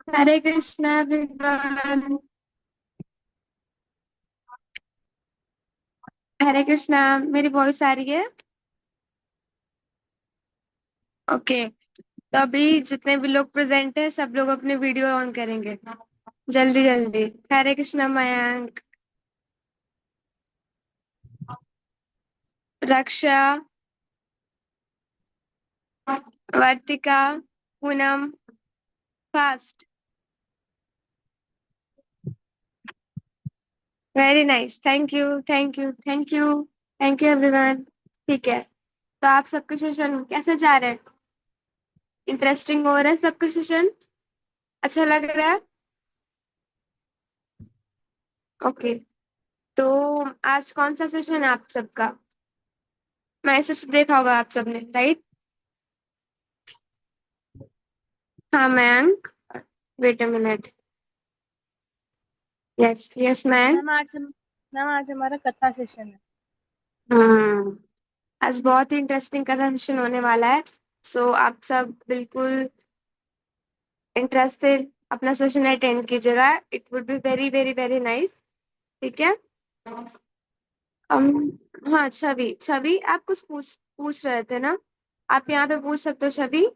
हरे Krishna everyone. Hare Krishna. मेरी voice आ रही है? ओके। तो अभी जितने भी लोग प्रेजेंट है सब लोग अपने वीडियो ऑन करेंगे, जल्दी जल्दी। Hare Krishna Mayank, Raksha, Vartika, Poonam, fast. Very nice, thank you thank you thank you thank you everyone. ठीक है, तो आप सबके सेशन कैसे जा रहे हैं? इंटरेस्टिंग हो रहा है सबका सेशन? अच्छा लग रहा है? ओके। तो आज कौन सा सेशन है आप सबका? मैसेज देखा होगा आप सबने, राइट? हाँ Mayank, wait a minute. Yes yes ma'am. Ma'am आज हमारा कथा सेशन है। हम्म। आज बहुत ही इंटरेस्टिंग का सेशन होने वाला है। सो आप सब बिल्कुल इंटरेस्ट से अपना सेशन अटेंड कीजिएगा। It would be very very very nice. ठीक है। um, हाँ छवि, छवि आप कुछ पूछ पूछ रहे थे ना? आप यहाँ पे पूछ सकते हो Chhavi.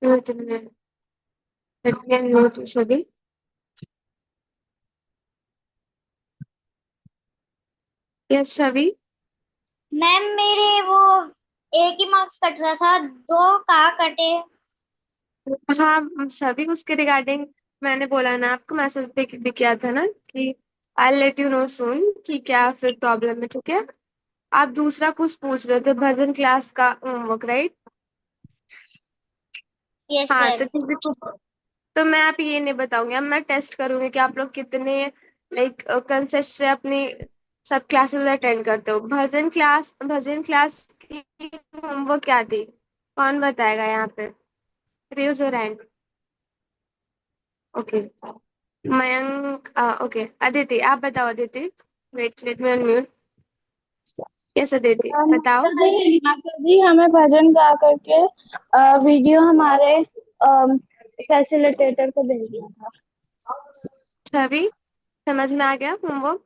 Wait a minute, let me unmute you Chhavi. Yes Chhavi. Ma'am मेरे वो एक ही मार्क्स कट रहा था, दो कहाँ कटे? हाँ सभी उसके रिगार्डिंग मैंने बोला ना आपको, मैसेज भी किया था ना कि I let you know soon कि क्या फिर प्रॉब्लम है। ठीक है। आप दूसरा कुछ पूछ रहे थे, भजन क्लास का होमवर्क, राइट? यस हाँ तो मैम। किसी को, तो मैं आप ये नहीं बताऊंगी, अब मैं टेस्ट करूंगी कि आप लोग कितने लाइक कंसिस्ट से अपनी सब क्लासेस अटेंड करते हो। भजन क्लास की होमवर्क क्या थी? कौन बताएगा यहाँ पे? Raise your hand. Okay. Mayank, okay Aditi आप बताओ। Aditi, wait let me unmute. Yes Aditi बताओ। माता जी हमें भजन गा करके वीडियो हमारे फैसिलिटेटर को भेज दिया था। छवि, समझ में आ गया होमवर्क?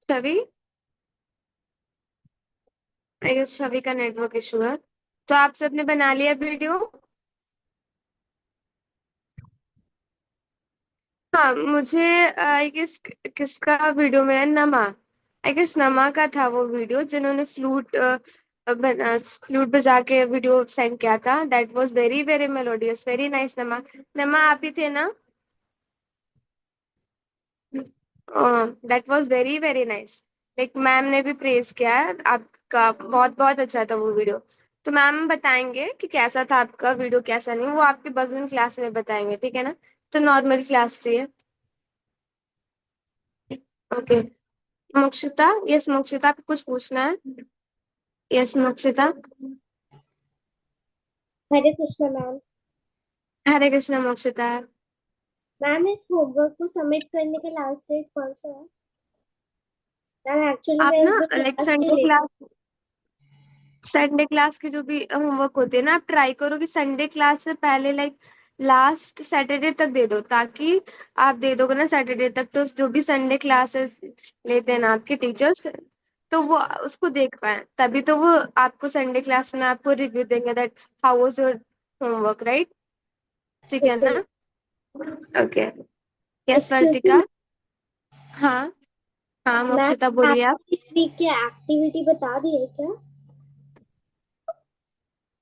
छवि, आई गेस छवि का नेटवर्क इशू है। तो आप सबने बना लिया वीडियो? हाँ मुझे आई गेस किसका वीडियो में है, नमा। आई गेस नमा का था वो वीडियो जिन्होंने फ्लूट बजा के वीडियो सेंड किया था। That was very very melodious, very nice नमा। नमा आप ही थे ना? That was very very nice. Like ma'am ने भी प्रेज किया है आपका, बहुत बहुत अच्छा था वो वीडियो। तो मैम बताएंगे कि कैसा था आपका वीडियो, कैसा नहीं, वो आपके भजन क्लास में बताएंगे, ठीक है ना? तो नॉर्मल क्लास चाहिए। ओके। मोक्षिता, यस मोक्षिता आपको कुछ पूछना है? यस मोक्षिता। हरे कृष्णा मैम। हरे कृष्णा मोक्षिता। मैम इस होमवर्क को सबमिट करने का लास्ट डेट कौन सा है? मैम एक्चुअली आप मैं इस ना बार लाइक क्लास नहीं ले रही। संडे क्लास की जो भी होमवर्क होते हैं ना, आप ट्राई करो कि संडे क्लास से पहले लाइक लास्ट सैटरडे तक दे दो, ताकि आप दे दोगे ना सैटरडे तक तो जो भी संडे क्लासेस लेते हैं ना आपके टीचर्स, तो वो उसको देख पाए, तभी तो वो आपको संडे क्लास में आपको रिव्यू देंगे that how was your homework, right? ठीक है ओके मैम। ना? ओके। यस एक्सक्यूज मी वर्तिका। हाँ हाँ मैम, मोक्षिता बोलिए आप। आपने इस वीक की एक्टिविटी बता दी है क्या?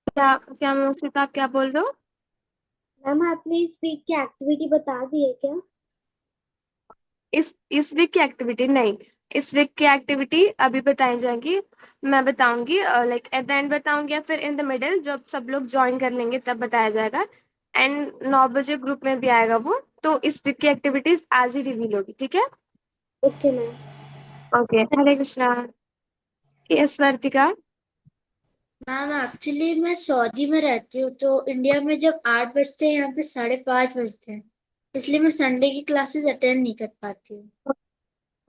क्या क्या मोक्षिता आप क्या बोल रहे हो? मैम आपने इस वीक की एक्टिविटी बता दी है क्या? इस वीक की एक्टिविटी नहीं, इस वीक की एक्टिविटी अभी बताई जाएंगी। मैं बताऊंगी लाइक एट द एंड बताऊंगी, या फिर इन द मिडिल जब सब लोग ज्वाइन कर लेंगे तब बताया जाएगा। एंड 9 बजे ग्रुप में भी आएगा वो। तो इस वीक की एक्टिविटीज आज ही रिवील होगी, ठीक है? Okay ma'am. Okay Hare Krishna. Yes वर्तिका। मैम एक्चुअली मैं सऊदी में रहती हूँ, तो इंडिया में जब 8 बजते हैं यहाँ पे 5:30 बजते हैं, इसलिए मैं संडे की क्लासेस अटेंड नहीं कर पाती हूँ।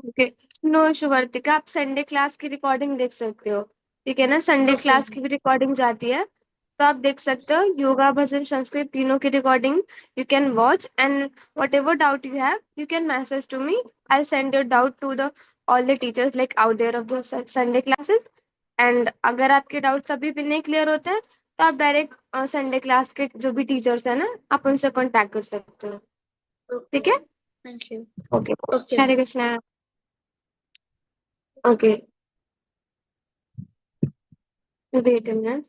ओके। नो इशू वर्तिका, आप संडे क्लास की रिकॉर्डिंग देख सकते हो। ठीक है ना। संडे ओके क्लास की भी रिकॉर्डिंग जाती है, तो आप देख सकते हो। योगा, भजन, संस्कृत तीनों की recording you can watch, and whatever doubt you have you can message to me. I send your doubt to the all the teachers like out there of the Sunday classes. And अगर आपके doubts अभी भी नहीं clear होते हैं, तो आप direct Sunday class के जो भी टीचर्स है ना, आप उनसे कॉन्टेक्ट कर सकते हो। ओके, ठीक है। Thank you. Okay. Okay Hare Krishna. Okay, wait a minute.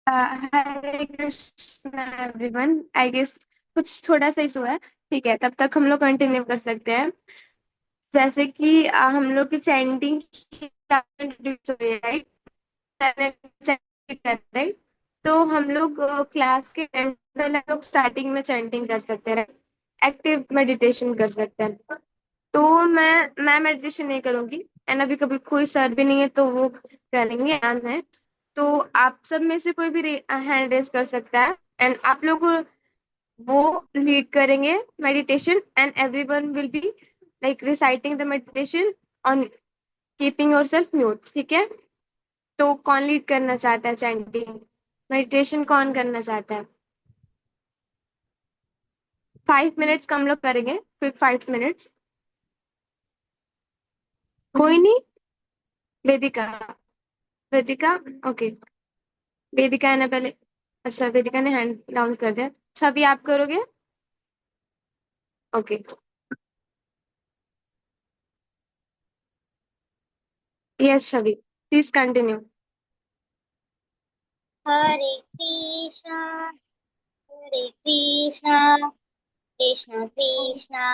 Hare Krishna everyone. I guess कुछ थोड़ा सा इशू है। ठीक है, तब तक हम लोग कंटिन्यू कर सकते हैं। जैसे कि हम लोग की चैंटिंग इंट्रोड्यूस हुई है, राइट। तो हम लोग क्लास के end में हम लोग स्टार्टिंग में चैंटिंग कर सकते हैं, एक्टिव मेडिटेशन कर सकते हैं। तो मैं मेडिटेशन नहीं करूंगी, एंड अभी कभी कोई सर भी नहीं है तो वो करेंगे आन है। तो आप सब में से कोई भी हैंड रेज कर सकता है, एंड आप लोग वो लीड करेंगे meditation, and everyone will be like reciting the meditation on keeping yourself mute. ठीक है। तो कौन लीड करना चाहता है चैंटिंग मेडिटेशन, कौन करना चाहता है? 5 मिनट्स का हम लोग करेंगे, क्विक 5 मिनट्स। कोई नहीं। वेदिका, वेदिका। ओके, वेदिका है ना पहले। अच्छा, वेदिका ने हैंड डाउन कर दिया। छवि आप करोगे? Okay. Yes Chhavi, please continue. Hare Krishna Krishna Krishna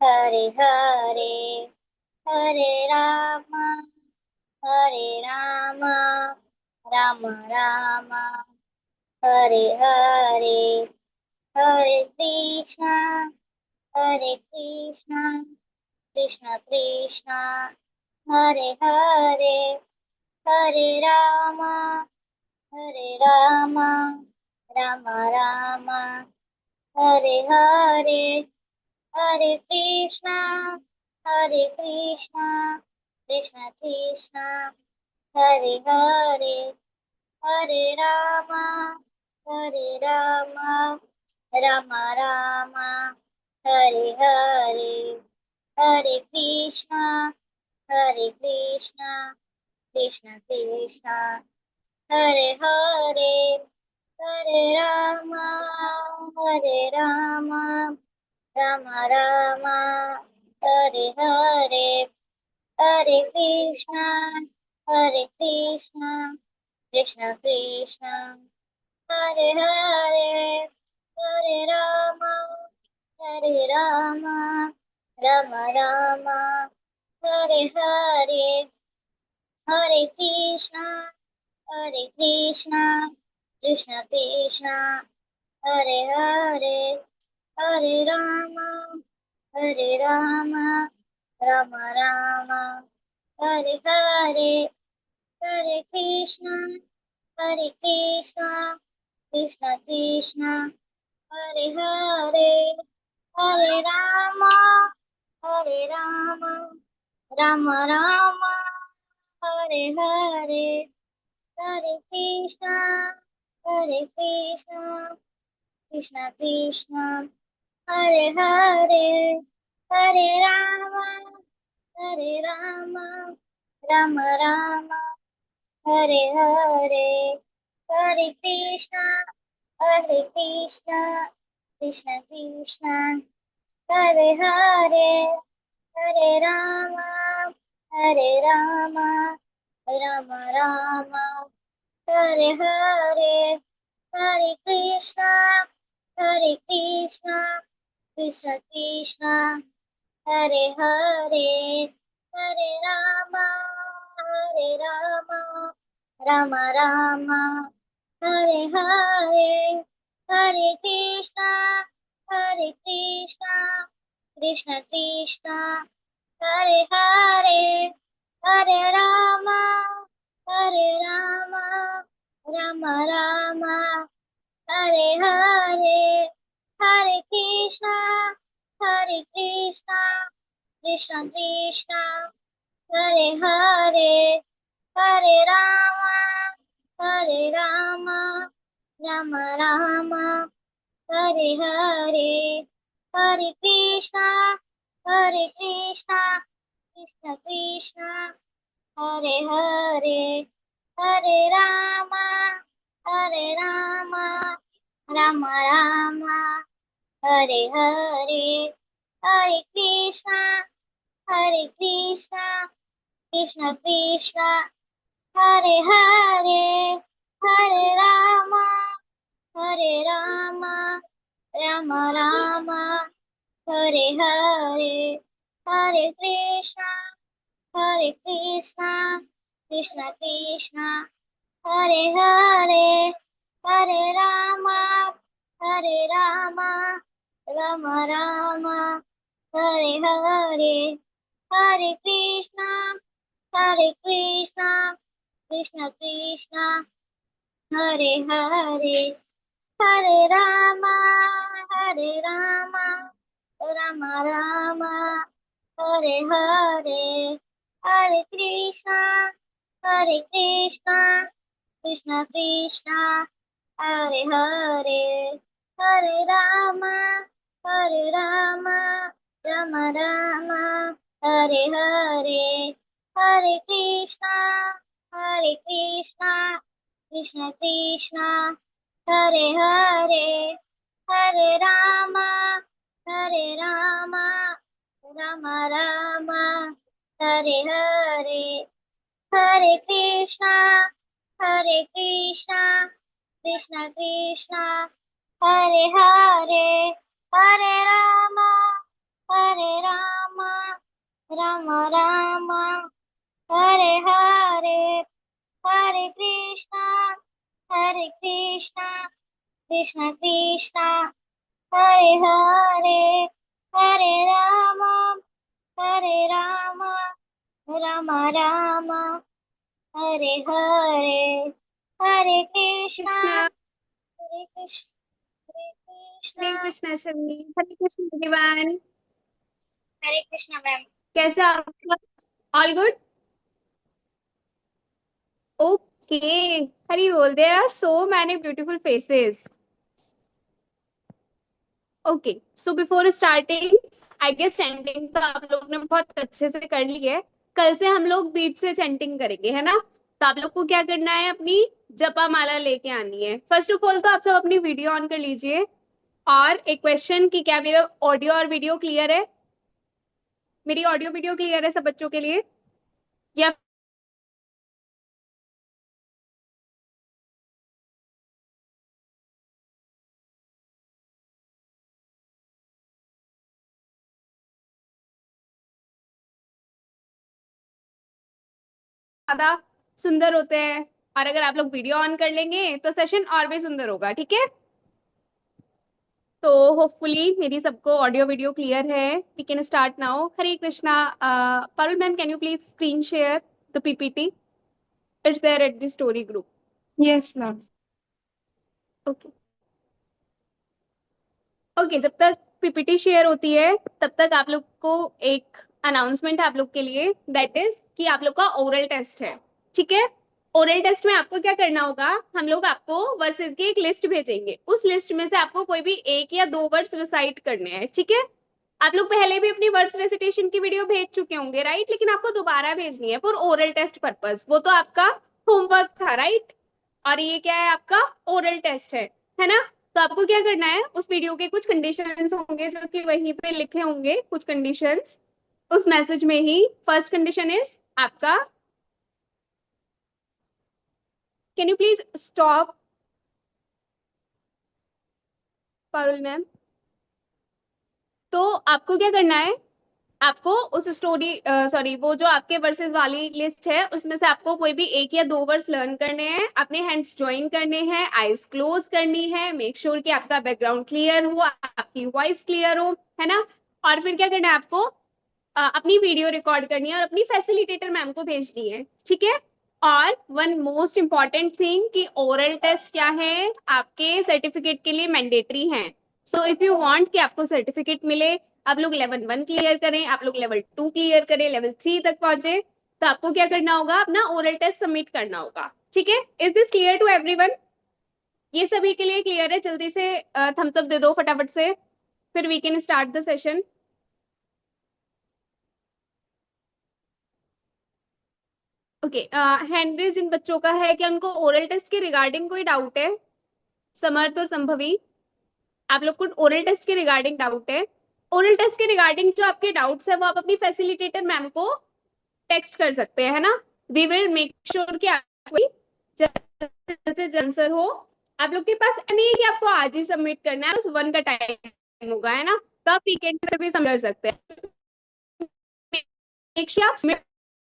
Hare Hare Hare Ram Ram Ram Hare Hare Hare Krishna Krishna Krishna Hare Hare Hare Ram Ram Ram Hare Hare Hare Krishna Krishna Krishna Hare Hare Hare Ram Ram Ram Hare Hare Hare Krishna Krishna Krishna Hare Hare Hare Ram Ram Ram Hare Hare Hare Krishna Krishna Krishna Hare Hare Hare Ram Ram Ram Hare Hare Hare Krishna Krishna Krishna Hare Hare Hare Ram Ram Ram Hare Hare Hare Krishna Krishna Krishna Hare Hare Hare Ram Ram Ram Hare Hare Hare Krishna Krishna Krishna Hare Hare Hare Ram Ram Ram Hare Hare Hare Krishna Krishna Krishna Hare Hare Hare Ram Ram Ram Hare Hare Hare Krishna Krishna Krishna Hare Hare Hare Ram Ram Ram Hare Hare Hare Krishna Krishna Krishna Hare Hare Hare Ram Ram Ram Hare Hare Hare Krishna Krishna Krishna Hare Hare Hare Ram Ram Ram Hare Hare Hare Krishna Krishna Krishna Hare Hare Hare Ram Ram Ram Hare Hare Hare Krishna Krishna Krishna Hare Hare Hare Ram Ram Ram Hare Hare Hare Krishna Krishna Krishna Hare Hare Hare Ram Ram Ram Hare Hare Hare Krishna Krishna Krishna Hare Hare Hare Ram Ram Ram Hare Hare Hare Krishna Krishna Krishna Hare Hare Hare Ram Ram Ram Hare Hare Hare Hare Krishna Krishna Krishna Hare Hare Hare Rama Ram Ram Hare Hare Hare Krishna Krishna Krishna Hare Hare Hare Ram Ram Ram Hare Hare Hare Krishna Krishna Krishna Hare Hare Hare Ram Ram Ram Hare Hare Hare Krishna Krishna Hare Krishna Hare Krishna Shami, Hare Krishna everyone. Hare Krishna ma'am. कैसे आप? All good? ओके। हरी बोल, there are so many beautiful faces. Okay, so before starting, I guess chanting तो आप लोग ने बहुत अच्छे से कर ली है। कल से हम लोग बीट से चैंटिंग करेंगे, है ना? तो आप लोग को क्या करना है, अपनी जपा माला लेके आनी है। फर्स्ट ऑफ ऑल तो आप सब अपनी वीडियो ऑन कर लीजिए। और एक क्वेश्चन कि क्या मेरा ऑडियो और वीडियो क्लियर है? मेरी ऑडियो वीडियो क्लियर है सब बच्चों के लिए? या ज्यादा सुंदर होते हैं? और अगर आप लोग वीडियो ऑन कर लेंगे तो सेशन और भी सुंदर होगा, ठीक है? तो होपफुली मेरी सबको ऑडियो वीडियो क्लियर है। We can start now. Hare Krishna. Parul ma'am, can you please screen share the PPT? It's there at the story group. Yes ma'am. Okay okay, जब तक पीपीटी शेयर होती है तब तक आप लोग को एक अनाउंसमेंट है आप लोग के लिए, दैट इज कि आप लोग का ओरल टेस्ट है, ठीक है? ओरल टेस्ट में आपको क्या करना होगा, हम लोग आपको वर्सेस की एक लिस्ट भेजेंगे। उस लिस्ट में से आपको कोई भी एक या दो वर्ड्स रिसाइट करने हैं, ठीक है? आप लोग पहले भी अपनी वर्ड्स रेसिटेशन की वीडियो भेज चुके होंगे, राइट? लेकिन आपको दोबारा भेजनी है फॉर ओरल टेस्ट पर्पस। वो तो आपका होमवर्क था, राइट? और ये क्या है, आपका ओरल टेस्ट है ना? तो आपको क्या करना है, उस वीडियो के कुछ कंडीशंस होंगे जो कि वहीं पे लिखे होंगे, कुछ कंडीशंस उस मैसेज में ही। फर्स्ट कंडीशन इज आपका, can you please stop Parul ma'am? तो आपको क्या करना है, आपको उस स्टोरी सॉरी वो जो आपके वर्सेस वाली लिस्ट है उसमें से आपको कोई भी एक या दो वर्ड्स लर्न करने हैं, अपने हैंड्स ज्वाइन करने हैं, आईज क्लोज करनी है, मेक श्योर कि आपका बैकग्राउंड क्लियर हो, आपकी वॉइस क्लियर हो, है ना? और फिर क्या करना है आपको, अपनी वीडियो रिकॉर्ड करनी है और अपनी फैसिलिटेटर मैम को भेजनी है, ठीक है? और वन मोस्ट इंपॉर्टेंट थिंग कि ओरल टेस्ट क्या है, आपके सर्टिफिकेट के लिए मैंडेटरी है। सो इफ यू वांट कि आपको सर्टिफिकेट मिले, आप लोग लेवल 1 क्लियर करें, आप लोग लेवल 2 क्लियर करें, लेवल 3 तक पहुंचे, तो आपको क्या करना होगा, अपना ओरल टेस्ट सबमिट करना होगा, ठीक है? Is this clear to everyone? ये सभी के लिए क्लियर है? जल्दी से थम्स अप दे दो फटाफट से, फिर we can start the session. Okay, hand raise इन बच्चों का है कि उनको ओरल टेस्ट के रिगार्डिंग कोई डाउट है? समर्थ और संभवी, आप लोग को ओरल टेस्ट के रिगार्डिंग डाउट है? ओरल टेस्ट के रिगार्डिंग जो आपके डाउट्स है वो आप अपनी फैसिलिटेटर मैम को टेक्स्ट कर सकते हैं, है ना? वी विल मेक श्योर कि आपको जैसे आंसर हो। आप लोग के पास नहीं है कि आपको आज ही सबमिट करना है, बस 1 का टाइम होगा, है ना? तो आप वीकेंड से भी सबमिट कर सकते हैं। मेक श्योर आप सबमिट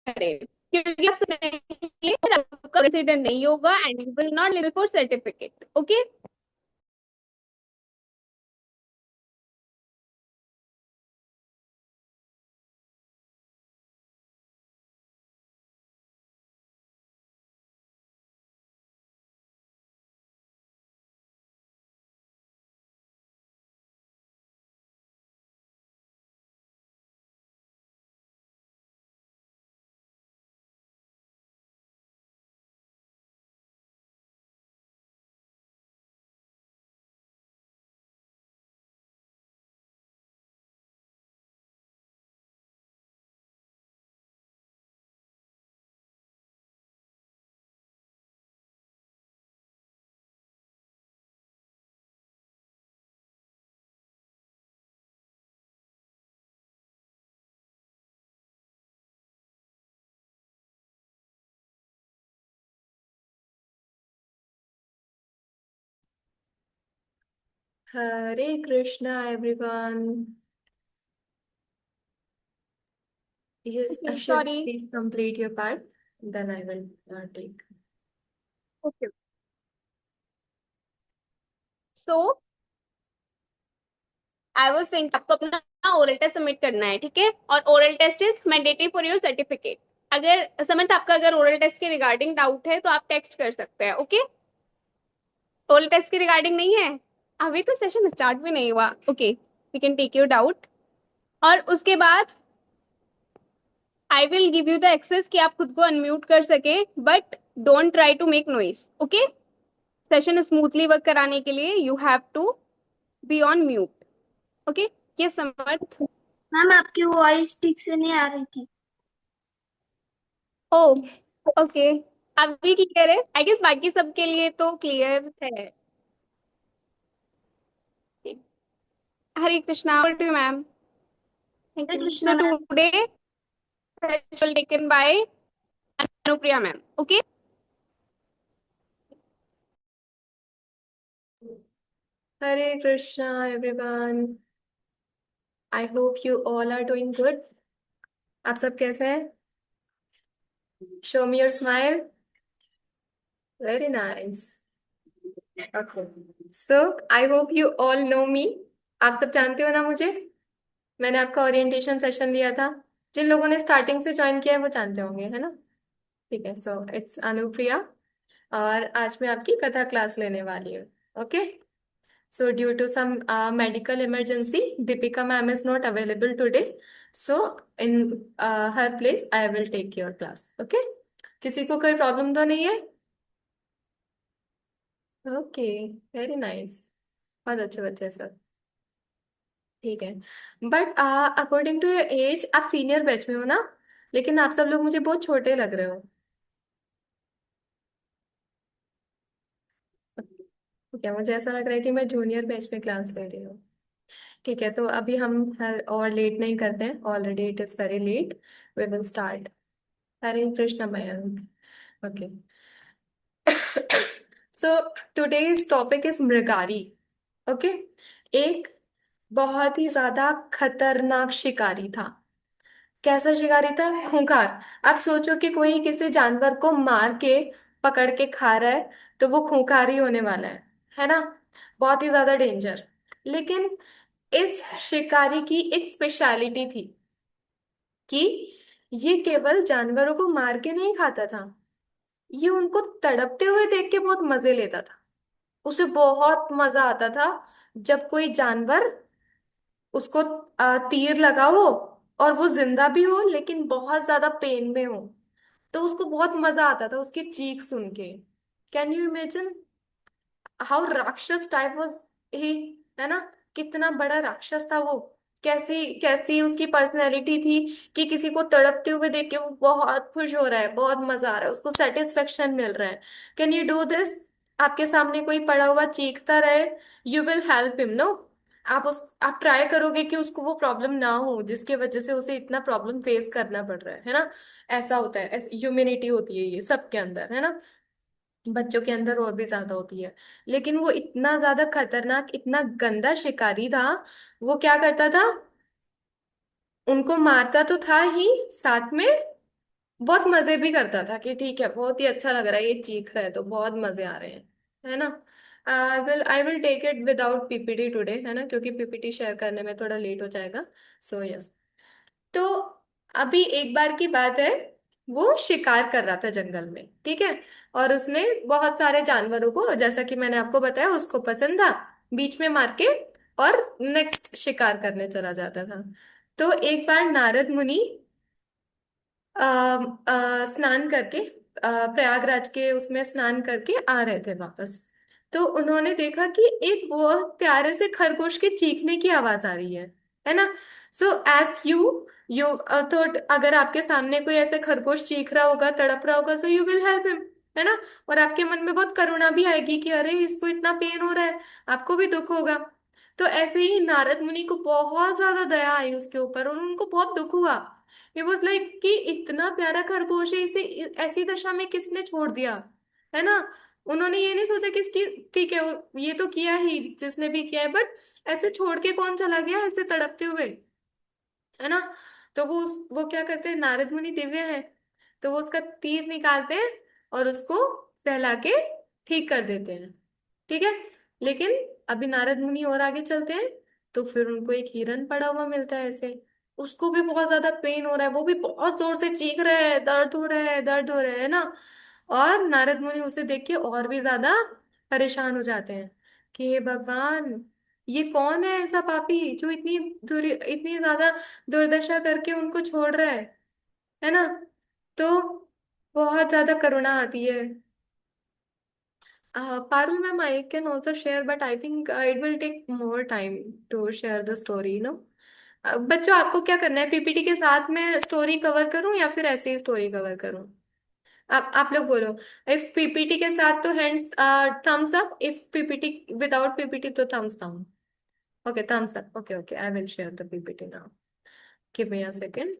करें, क्योंकि आप आपका रेसिडेंट नहीं होगा and you will not eligible for certificate. Okay, Hare Krishna everyone. Yes, Okay, Ashif, sorry. please complete your part. Then I will take. Okay. So I was saying आपको अपना ओरल टेस्ट सबमिट करना है, ठीक है? और oral test is mandatory for your certificate. अगर समर्थ आपका अगर ओरल टेस्ट के रिगार्डिंग डाउट है तो आप टेक्स्ट कर सकते हैं. ओके, ओरल टेस्ट के रिगार्डिंग नहीं है? अभी तो सेशन स्टार्ट भी नहीं हुआ. Okay, we can take your doubt. और उसके बाद I will give you the access कि आप खुद को अनम्यूट कर सके, but don't try to make noise. Okay, session smoothly work कराने के लिए you have to be on mute. Okay, ये समर्थ. मैम आपकी वॉइस ठीक से नहीं आ रही थी। ओ ओके, अभी क्लियर है? आई गेस बाकी सबके लिए तो क्लियर है. Hare Krishna to ma'am. Thank Hare you. Krishna so ma'am. Today session taken by Anupriya ma'am. Okay, Hare Krishna everyone. I hope you all are doing good. आप सब कैसे हैं? Show me your smile. Very nice. Okay. So I hope you all know me. आप सब जानते हो ना मुझे? मैंने आपका ओरिएंटेशन सेशन लिया था. जिन लोगों ने स्टार्टिंग से ज्वाइन किया है वो जानते होंगे, है ना? ठीक है. सो इट्स अनुप्रिया और आज मैं आपकी कथा क्लास लेने वाली हूँ. Okay. So due to some medical emergency, Deepika ma'am is not available today. So in her place, I will take your class. Okay? किसी को कोई प्रॉब्लम तो नहीं है? Okay, very nice. बहुत अच्छे बच्चे सर. ठीक है. But according to your age आप सीनियर बैच में हो ना, लेकिन आप सब लोग मुझे बहुत छोटे लग रहे हो. ठीक है, मुझे ऐसा लग रहा है कि मैं जूनियर बैच में क्लास ले रही हूँ. ठीक है, तो अभी हम और लेट नहीं करते हैं. Already it is very late. We will start. Hare Krishna Mayank. Okay. So today's topic is Mrigari. Okay. एक बहुत ही ज्यादा खतरनाक शिकारी था. कैसा शिकारी था? खूंखार. आप सोचो कि कोई किसी जानवर को मार के पकड़ के खा रहा है तो वो खूंखार ही होने वाला है ना? बहुत ही ज्यादा डेंजर. लेकिन इस शिकारी की एक स्पेशलिटी थी कि ये केवल जानवरों को मार के नहीं खाता था, ये उनको तड़पते हुए देख के बहुत मजे लेता था. उसे बहुत मजा आता था जब कोई जानवर उसको तीर लगा हो और वो जिंदा भी हो लेकिन बहुत ज्यादा पेन में हो, तो उसको बहुत मजा आता था उसकी चीख सुन के. कैन यू इमेजिन हाउ राक्षस टाइप वाज ही, है ना? कितना बड़ा राक्षस था वो. कैसी कैसी उसकी पर्सनैलिटी थी कि किसी को तड़पते हुए देख के वो बहुत खुश हो रहा है, बहुत मजा आ रहा है, उसको सेटिस्फेक्शन मिल रहा है. Can you do this? आपके सामने कोई पड़ा हुआ चीखता रहे, you will help him, no? आप ट्राई करोगे कि उसको वो प्रॉब्लम ना हो जिसके वजह से उसे इतना प्रॉब्लम फेस करना पड़ रहा है ना? ऐसा होता है, ऐसी ह्यूमैनिटी होती है ये सबके अंदर, है ना? बच्चों के अंदर और भी ज्यादा होती है. लेकिन वो इतना ज्यादा खतरनाक, इतना गंदा शिकारी था. वो क्या करता था? उनको मारता तो था ही, साथ में बहुत मजे भी करता था कि ठीक है बहुत ही अच्छा लग रहा है, ये चीख रहा है तो बहुत मजे आ रहे हैं, है ना? I will take it without PPT today, है ना, क्योंकि पीपीटी शेयर करने में थोड़ा लेट हो जाएगा. So yes. तो अभी एक बार की बात है, वो शिकार कर रहा था जंगल में, ठीक है? और उसने बहुत सारे जानवरों को, जैसा कि मैंने आपको बताया, उसको पसंद था, बीच में मार के और नेक्स्ट शिकार करने चला जाता था. तो एक बार नारद मुनि स्नान करके प्रयागराज के उसमें स्नान करके आ रहे थे वापस. तो उन्होंने देखा कि एक बहुत प्यारे से खरगोश के चीखने की आवाज आ रही है ना? सो एज यू तो अगर आपके सामने कोई ऐसे खरगोश चीख रहा होगा, तड़प रहा होगा, so you will help him, है ना? और आपके मन में बहुत करुणा भी आएगी कि अरे इसको इतना पेन हो रहा है, आपको भी दुख होगा. तो ऐसे ही नारद मुनि को बहुत ज्यादा दया आई उसके ऊपर और उनको बहुत दुख हुआ. इट वॉज लाइक कि इतना प्यारा खरगोश है, इसे ऐसी दशा में किसने छोड़ दिया, है ना? उन्होंने ये नहीं सोचा कि इसकी, ठीक है ये तो किया ही जिसने भी किया है, बट ऐसे छोड़ के कौन चला गया ऐसे तड़पते हुए, है ना। तो वो क्या करते हैं, नारद मुनि दिव्य है, तो वो उसका तीर निकालते हैं और उसको सहला के ठीक कर देते हैं। ठीक है। लेकिन अभी नारद मुनि और आगे चलते हैं, तो फिर उनको एक हिरन पड़ा हुआ मिलता है ऐसे। उसको भी बहुत ज्यादा पेन हो रहा है, वो भी बहुत जोर से चीख रहा है, दर्द हो रहा है, दर्द हो रहा है ना। और नारद मुनि उसे देख के और भी ज्यादा परेशान हो जाते हैं कि हे भगवान, ये कौन है ऐसा पापी जो इतनी ज्यादा दुर्दशा करके उनको छोड़ रहा है ना। तो बहुत ज्यादा करुणा आती है। Parul ma'am, I can also share, but I think it will take more time to share the story, बच्चों, आपको क्या करना है, पीपीटी के साथ में स्टोरी कवर करूं या फिर ऐसे ही स्टोरी कवर करूं? आप लोग बोलो। इफ पीपीटी के साथ तो hands thumbs up, if PPT without PPT तो thumbs down. Okay, thumbs up. Okay okay, I will share the PPT now, give me a second.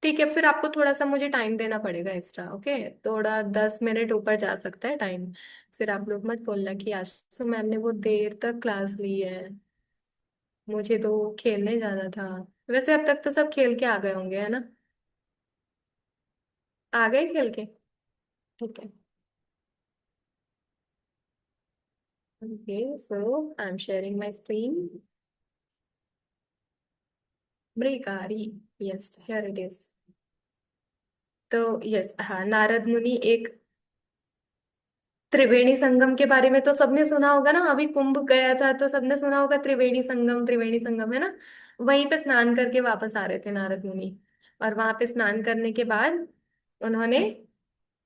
ठीक है, फिर आपको थोड़ा सा मुझे टाइम देना पड़ेगा एक्स्ट्रा, ओके। थोड़ा 10 मिनट ऊपर जा सकता है टाइम। फिर आप लोग मत बोलना कि आज तो मैम ने वो देर तक क्लास ली है, मुझे तो खेलने जाना था। वैसे अब तक तो सब खेल के आ गए होंगे, है ना? आ गए खेल के? ठीक है। Okay, so I am sharing my screen. ब्रेकारी, यस हियर इट इज। तो यस, हाँ, नारद मुनि एक त्रिवेणी संगम के बारे में तो सबने सुना होगा ना, अभी कुंभ गया था तो सबने सुना होगा त्रिवेणी संगम, त्रिवेणी संगम, है ना। वहीं पे स्नान करके वापस आ रहे थे नारद मुनि, और वहां पे स्नान करने के बाद उन्होंने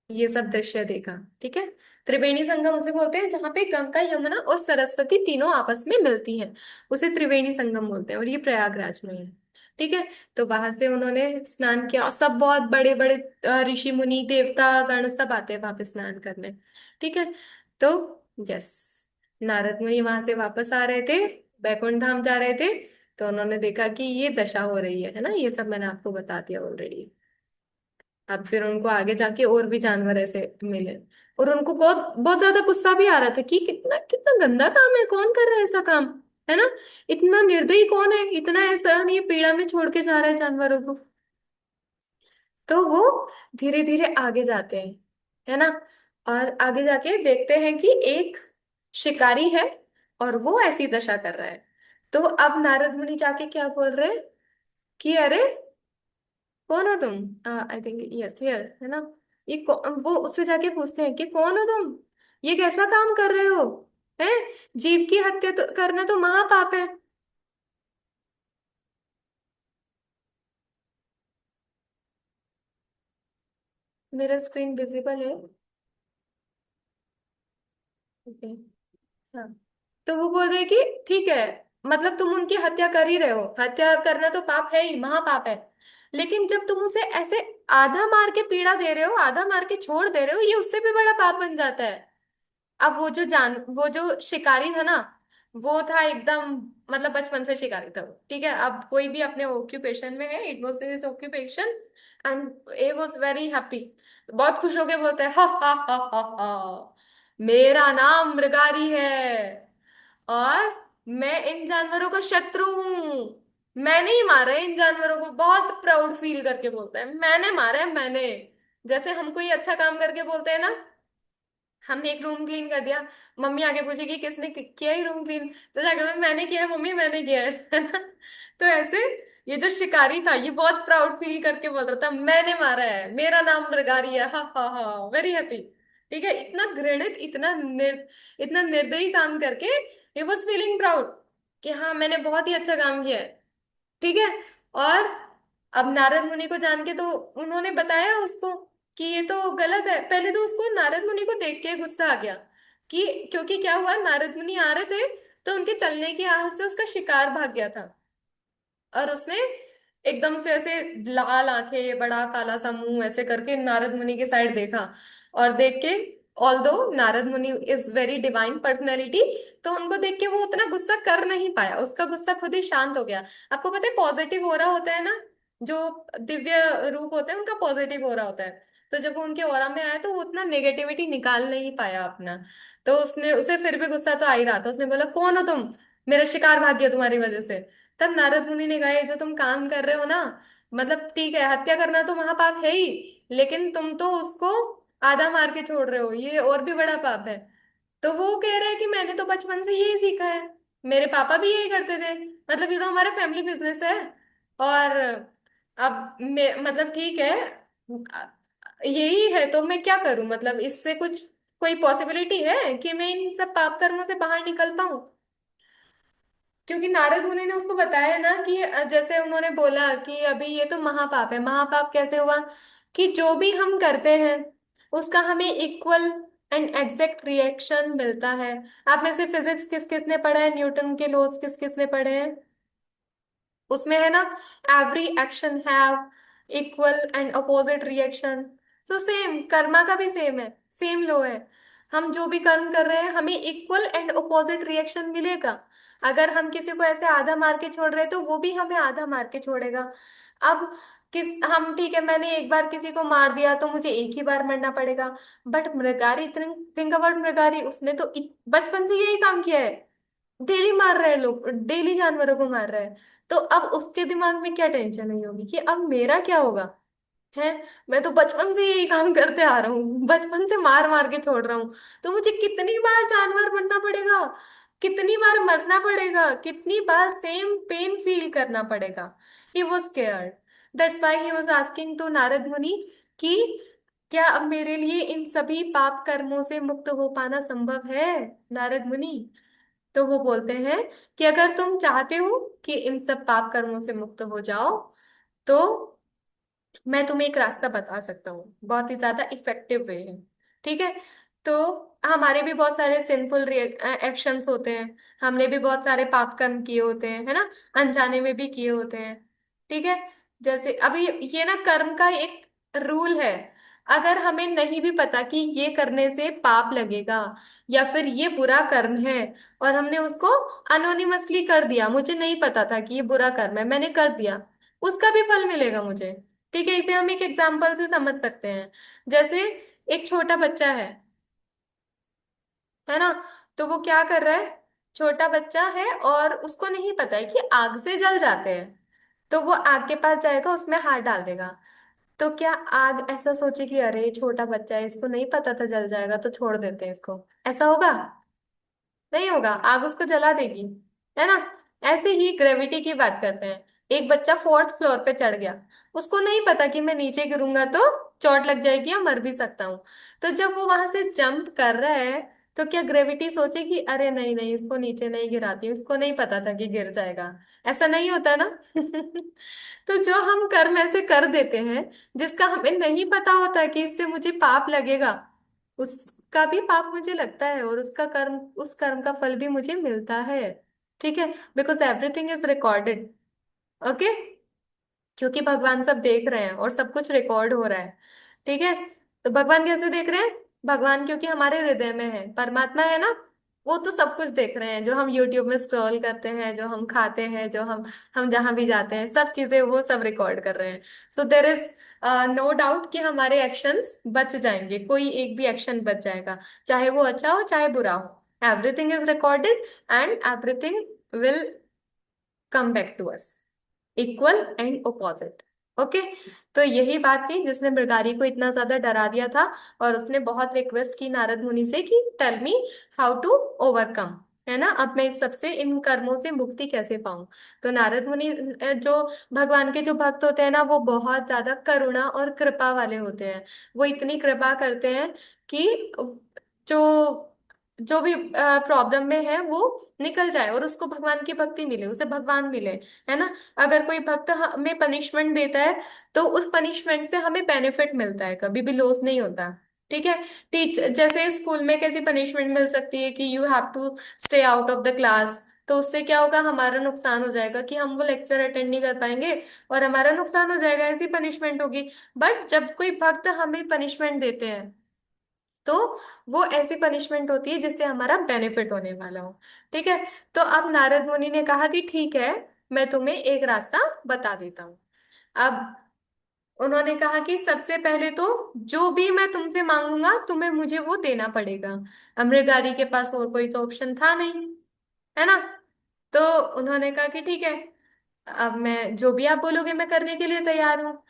ये सब दृश्य देखा। ठीक है। त्रिवेणी संगम उसे बोलते हैं जहाँ पे गंगा, यमुना और सरस्वती तीनों आपस में मिलती हैं, उसे त्रिवेणी संगम बोलते हैं, और ये प्रयागराज में है। ठीक है। तो वहां से उन्होंने स्नान किया, और सब बहुत बड़े बड़े ऋषि मुनि देवता गण सब आते हैं वहां पे स्नान करने। ठीक है। तो यस, नारद मुनि वहां से वापस आ रहे थे, बैकुंठ धाम जा रहे थे, तो उन्होंने देखा कि ये दशा हो रही है ना, ये सब मैंने आपको बता दिया ऑलरेडी। अब फिर उनको आगे जाके और भी जानवर ऐसे मिले, और उनको बहुत बहुत ज्यादा गुस्सा भी आ रहा था कि कितना कितना गंदा काम है, कौन कर रहा है ऐसा काम, है ना। इतना निर्दयी कौन है, इतना ऐसा नहीं पीड़ा में छोड़ के जा रहा है जानवरों को। तो वो धीरे धीरे आगे जाते हैं, है ना। और आगे जाके देखते हैं कि एक शिकारी है, और वो ऐसी दशा कर रहा है। तो अब नारद मुनि जाके क्या बोल रहे हैं कि अरे, कौन हो तुम? आई थिंक यस हियर, है ना। वो उससे जाके पूछते हैं कि कौन हो तुम, ये कैसा काम कर रहे हो, है, जीव की हत्या तो करना तो महापाप है। मेरा स्क्रीन विजिबल है? ओके। हाँ। तो वो बोल रहे हैं कि ठीक है, मतलब तुम उनकी हत्या कर ही रहे हो, हत्या करना तो पाप है ही, महापाप है। लेकिन जब तुम उसे ऐसे आधा मार के पीड़ा दे रहे हो, आधा मार के छोड़ दे रहे हो, ये उससे भी बड़ा पाप बन जाता है। अब वो जो शिकारी था ना, वो था एकदम, मतलब बचपन से शिकारी था वो। ठीक है। अब कोई भी अपने ऑक्यूपेशन में है, it was his occupation, and A was very happy. बहुत खुश होके बोलता है, हा हा हा हा हा, मेरा नाम मृगारी है, और मैं इन जानवरों का शत्रु हूं, मैंने ही मारा है इन जानवरों को। बहुत प्राउड फील करके बोलता है, मैंने मारा है, मैंने। जैसे हम कोई अच्छा काम करके बोलते हैं ना, हमने एक रूम क्लीन कर दिया, मम्मी आगे पूछेगी किसने किया ही रूम क्लीन, तो जाके बोले, मैंने किया है मम्मी, मैंने किया है ना। तो ऐसे ये जो शिकारी था, ये बहुत प्राउड फील करके बोल रहा था, मैंने मारा है, मेरा नाम मृगारी है, हा हा हा, वेरी हैप्पी। ठीक है। इतना घृणित, इतना निर्दयी काम करके ही वॉज फीलिंग प्राउड कि हाँ, मैंने बहुत ही अच्छा काम किया है। ठीक है। और अब नारद मुनि को जान के तो उन्होंने बताया उसको कि ये तो गलत है। पहले तो उसको नारद मुनि को देख के गुस्सा आ गया कि, क्योंकि क्या हुआ, नारद मुनि आ रहे थे तो उनके चलने की आहट से उसका शिकार भाग गया था, और उसने एकदम से ऐसे लाल आंखें, बड़ा काला सा मुंह ऐसे करके नारद मुनि के साइड देखा, और देख के, although Narad Muni is very divine personality, तो उनको देख के वो उतना गुस्सा कर नहीं पाया, उसका गुस्सा खुद ही शांत हो गया। आपको पता है पॉजिटिव हो रहा होता है ना, जो दिव्य रूप होते हैं उनका पॉजिटिव हो रहा होता है। तो जब वो उनके ऑरा में आया तो वो उतना नेगेटिविटी निकाल नहीं पाया अपना। तो उसने उसे फिर भी गुस्सा तो आ ही रहा था। उसने बोला, कौन हो तुम, मेरा शिकार भाग गया तुम्हारी वजह से। तब नारद मुनि ने कहा, "ये जो तुम काम कर रहे हो ना, मतलब ठीक है, हत्या करना तो महापाप है ही, लेकिन तुम तो उसको आधा मार के छोड़ रहे हो, ये और भी बड़ा पाप है।" तो वो कह रहा है कि मैंने तो बचपन से यही सीखा है, मेरे पापा भी यही करते थे, मतलब ये तो हमारा फैमिली बिजनेस है। और अब मतलब ठीक है, यही है तो मैं क्या करूं, मतलब इससे कुछ कोई पॉसिबिलिटी है कि मैं इन सब पाप कर्मों से बाहर निकल पाऊं? क्योंकि नारद मुनि ने उसको बताया ना कि जैसे उन्होंने बोला कि अभी ये तो महापाप है। महापाप कैसे हुआ? कि जो भी हम करते हैं उसका हमें इक्वल एंड एग्जैक्ट रिएक्शन मिलता है। आप में से फिजिक्स किस किसने पढ़ा है, न्यूटन के लॉज किस किसने पढ़े हैं? उसमें है ना, every action have equal and opposite reaction. तो सेम कर्मा का भी सेम है, सेम लो है। हम जो भी कर्म कर रहे हैं हमें इक्वल एंड अपोजिट रिएक्शन मिलेगा। अगर हम किसी को ऐसे आधा मार के छोड़ रहे हैं तो वो भी हमें आधा मार के छोड़ेगा। अब किस हम ठीक है, मैंने एक बार किसी को मार दिया तो मुझे एक ही बार मरना पड़ेगा। बट मृगारी, थिंक अबाउट मृगारी, उसने तो बचपन से यही काम किया है, डेली मार रहे हैं लोग, डेली जानवरों को मार रहे हैं। तो अब उसके दिमाग में क्या टेंशन नहीं होगी कि अब मेरा क्या होगा? है, मैं तो बचपन से यही काम करते आ रहा हूँ, बचपन से मार मार के छोड़ रहा हूँ, तो मुझे कितनी बार जानवर बनना पड़ेगा, कितनी बार मरना पड़ेगा, कितनी बार सेम पेन फील करना पड़ेगा? He was scared. That's why he was asking to Narad Muni कि क्या अब मेरे लिए इन सभी पाप कर्मों से मुक्त हो पाना संभव है, नारद मुनि? तो वो बोलते हैं कि अगर तुम चाहते हो कि इन सब पाप कर्मों से मुक्त हो जाओ तो मैं तुम्हें एक रास्ता बता सकता हूँ, बहुत ही ज्यादा इफेक्टिव वे है। ठीक है? तो हमारे भी बहुत सारे सिंफुल एक्शंस होते हैं, हमने भी बहुत सारे पाप कर्म किए होते हैं, है ना, अनजाने में भी किए होते हैं। ठीक है? जैसे अभी ये ना कर्म का एक रूल है, अगर हमें नहीं भी पता कि ये करने से पाप लगेगा या फिर ये बुरा कर्म है, और हमने उसको अनोनिमसली कर दिया, मुझे नहीं पता था कि ये बुरा कर्म है, मैंने कर दिया, उसका भी फल मिलेगा मुझे। ठीक है? इसे हम एक एग्जाम्पल से समझ सकते हैं। जैसे एक छोटा बच्चा है ना, तो वो क्या कर रहा है? छोटा बच्चा है और उसको नहीं पता है कि आग से जल जाते हैं, तो वो आग के पास जाएगा, उसमें हाथ डाल देगा। तो क्या आग ऐसा सोचेगी, अरे छोटा बच्चा है, इसको नहीं पता था जल जाएगा तो छोड़ देते हैं इसको? ऐसा होगा? नहीं होगा, आग उसको जला देगी, है ना? ऐसे ही ग्रेविटी की बात करते हैं। एक बच्चा फोर्थ फ्लोर पे चढ़ गया, उसको नहीं पता कि मैं नीचे गिरूंगा तो चोट लग जाएगी या मर भी सकता हूँ। तो जब वो वहां से जंप कर रहा है तो क्या ग्रेविटी सोचेगी, अरे नहीं नहीं, इसको नीचे नहीं गिराती हूँ, इसको नहीं पता था कि गिर जाएगा? ऐसा नहीं होता ना। तो जो हम कर्म ऐसे कर देते हैं जिसका हमें नहीं पता होता कि इससे मुझे पाप लगेगा, उसका भी पाप मुझे लगता है और उसका कर्म, उस कर्म का फल भी मुझे मिलता है। ठीक है? Because everything is recorded. Okay? क्योंकि भगवान सब देख रहे हैं और सब कुछ रिकॉर्ड हो रहा है। ठीक है? तो भगवान कैसे देख रहे हैं? भगवान क्योंकि हमारे हृदय में है, परमात्मा है ना, वो तो सब कुछ देख रहे हैं, जो हम यूट्यूब में स्क्रॉल करते हैं, जो हम खाते हैं, जो हम जहां भी जाते हैं, सब चीजें वो सब रिकॉर्ड कर रहे हैं। सो देर इज नो डाउट कि हमारे एक्शंस बच जाएंगे, कोई एक भी एक्शन बच जाएगा, चाहे वो अच्छा हो चाहे बुरा हो। Everything is recorded and everything will come back to us, equal and opposite. Okay? तो यही बात थी जिसने मृगारी को इतना ज्यादा डरा दिया था, और उसने बहुत रिक्वेस्ट की नारद मुनि से कि tell me how to overcome, है ना, अब मैं इस सबसे, इन कर्मों से मुक्ति कैसे पाऊं? तो नारद मुनि जो भगवान के जो भक्त होते हैं ना, वो बहुत ज्यादा करुणा और कृपा वाले होते हैं। वो इतनी कृपा करते हैं कि जो जो भी प्रॉब्लम में है वो निकल जाए और उसको भगवान की भक्ति मिले, उसे भगवान मिले, है ना। अगर कोई भक्त हमें पनिशमेंट देता है तो उस पनिशमेंट से हमें बेनिफिट मिलता है, कभी भी लॉस नहीं होता। ठीक है? टीच जैसे स्कूल में कैसी पनिशमेंट मिल सकती है कि you have to stay out of the class, तो उससे क्या होगा, हमारा नुकसान हो जाएगा कि हम वो लेक्चर अटेंड नहीं कर पाएंगे और हमारा नुकसान हो जाएगा, ऐसी पनिशमेंट होगी। बट जब कोई भक्त हमें पनिशमेंट देते हैं तो वो ऐसी पनिशमेंट होती है जिससे हमारा बेनिफिट होने वाला हो। ठीक है? तो अब नारद मुनि ने कहा कि ठीक है, मैं तुम्हें एक रास्ता बता देता हूँ। अब उन्होंने कहा कि सबसे पहले तो जो भी मैं तुमसे मांगूंगा तुम्हें मुझे वो देना पड़ेगा। अब मृगारी के पास और कोई तो ऑप्शन था नहीं, है ना। तो उन्होंने कहा कि ठीक है, अब मैं जो भी आप बोलोगे मैं करने के लिए तैयार हूँ।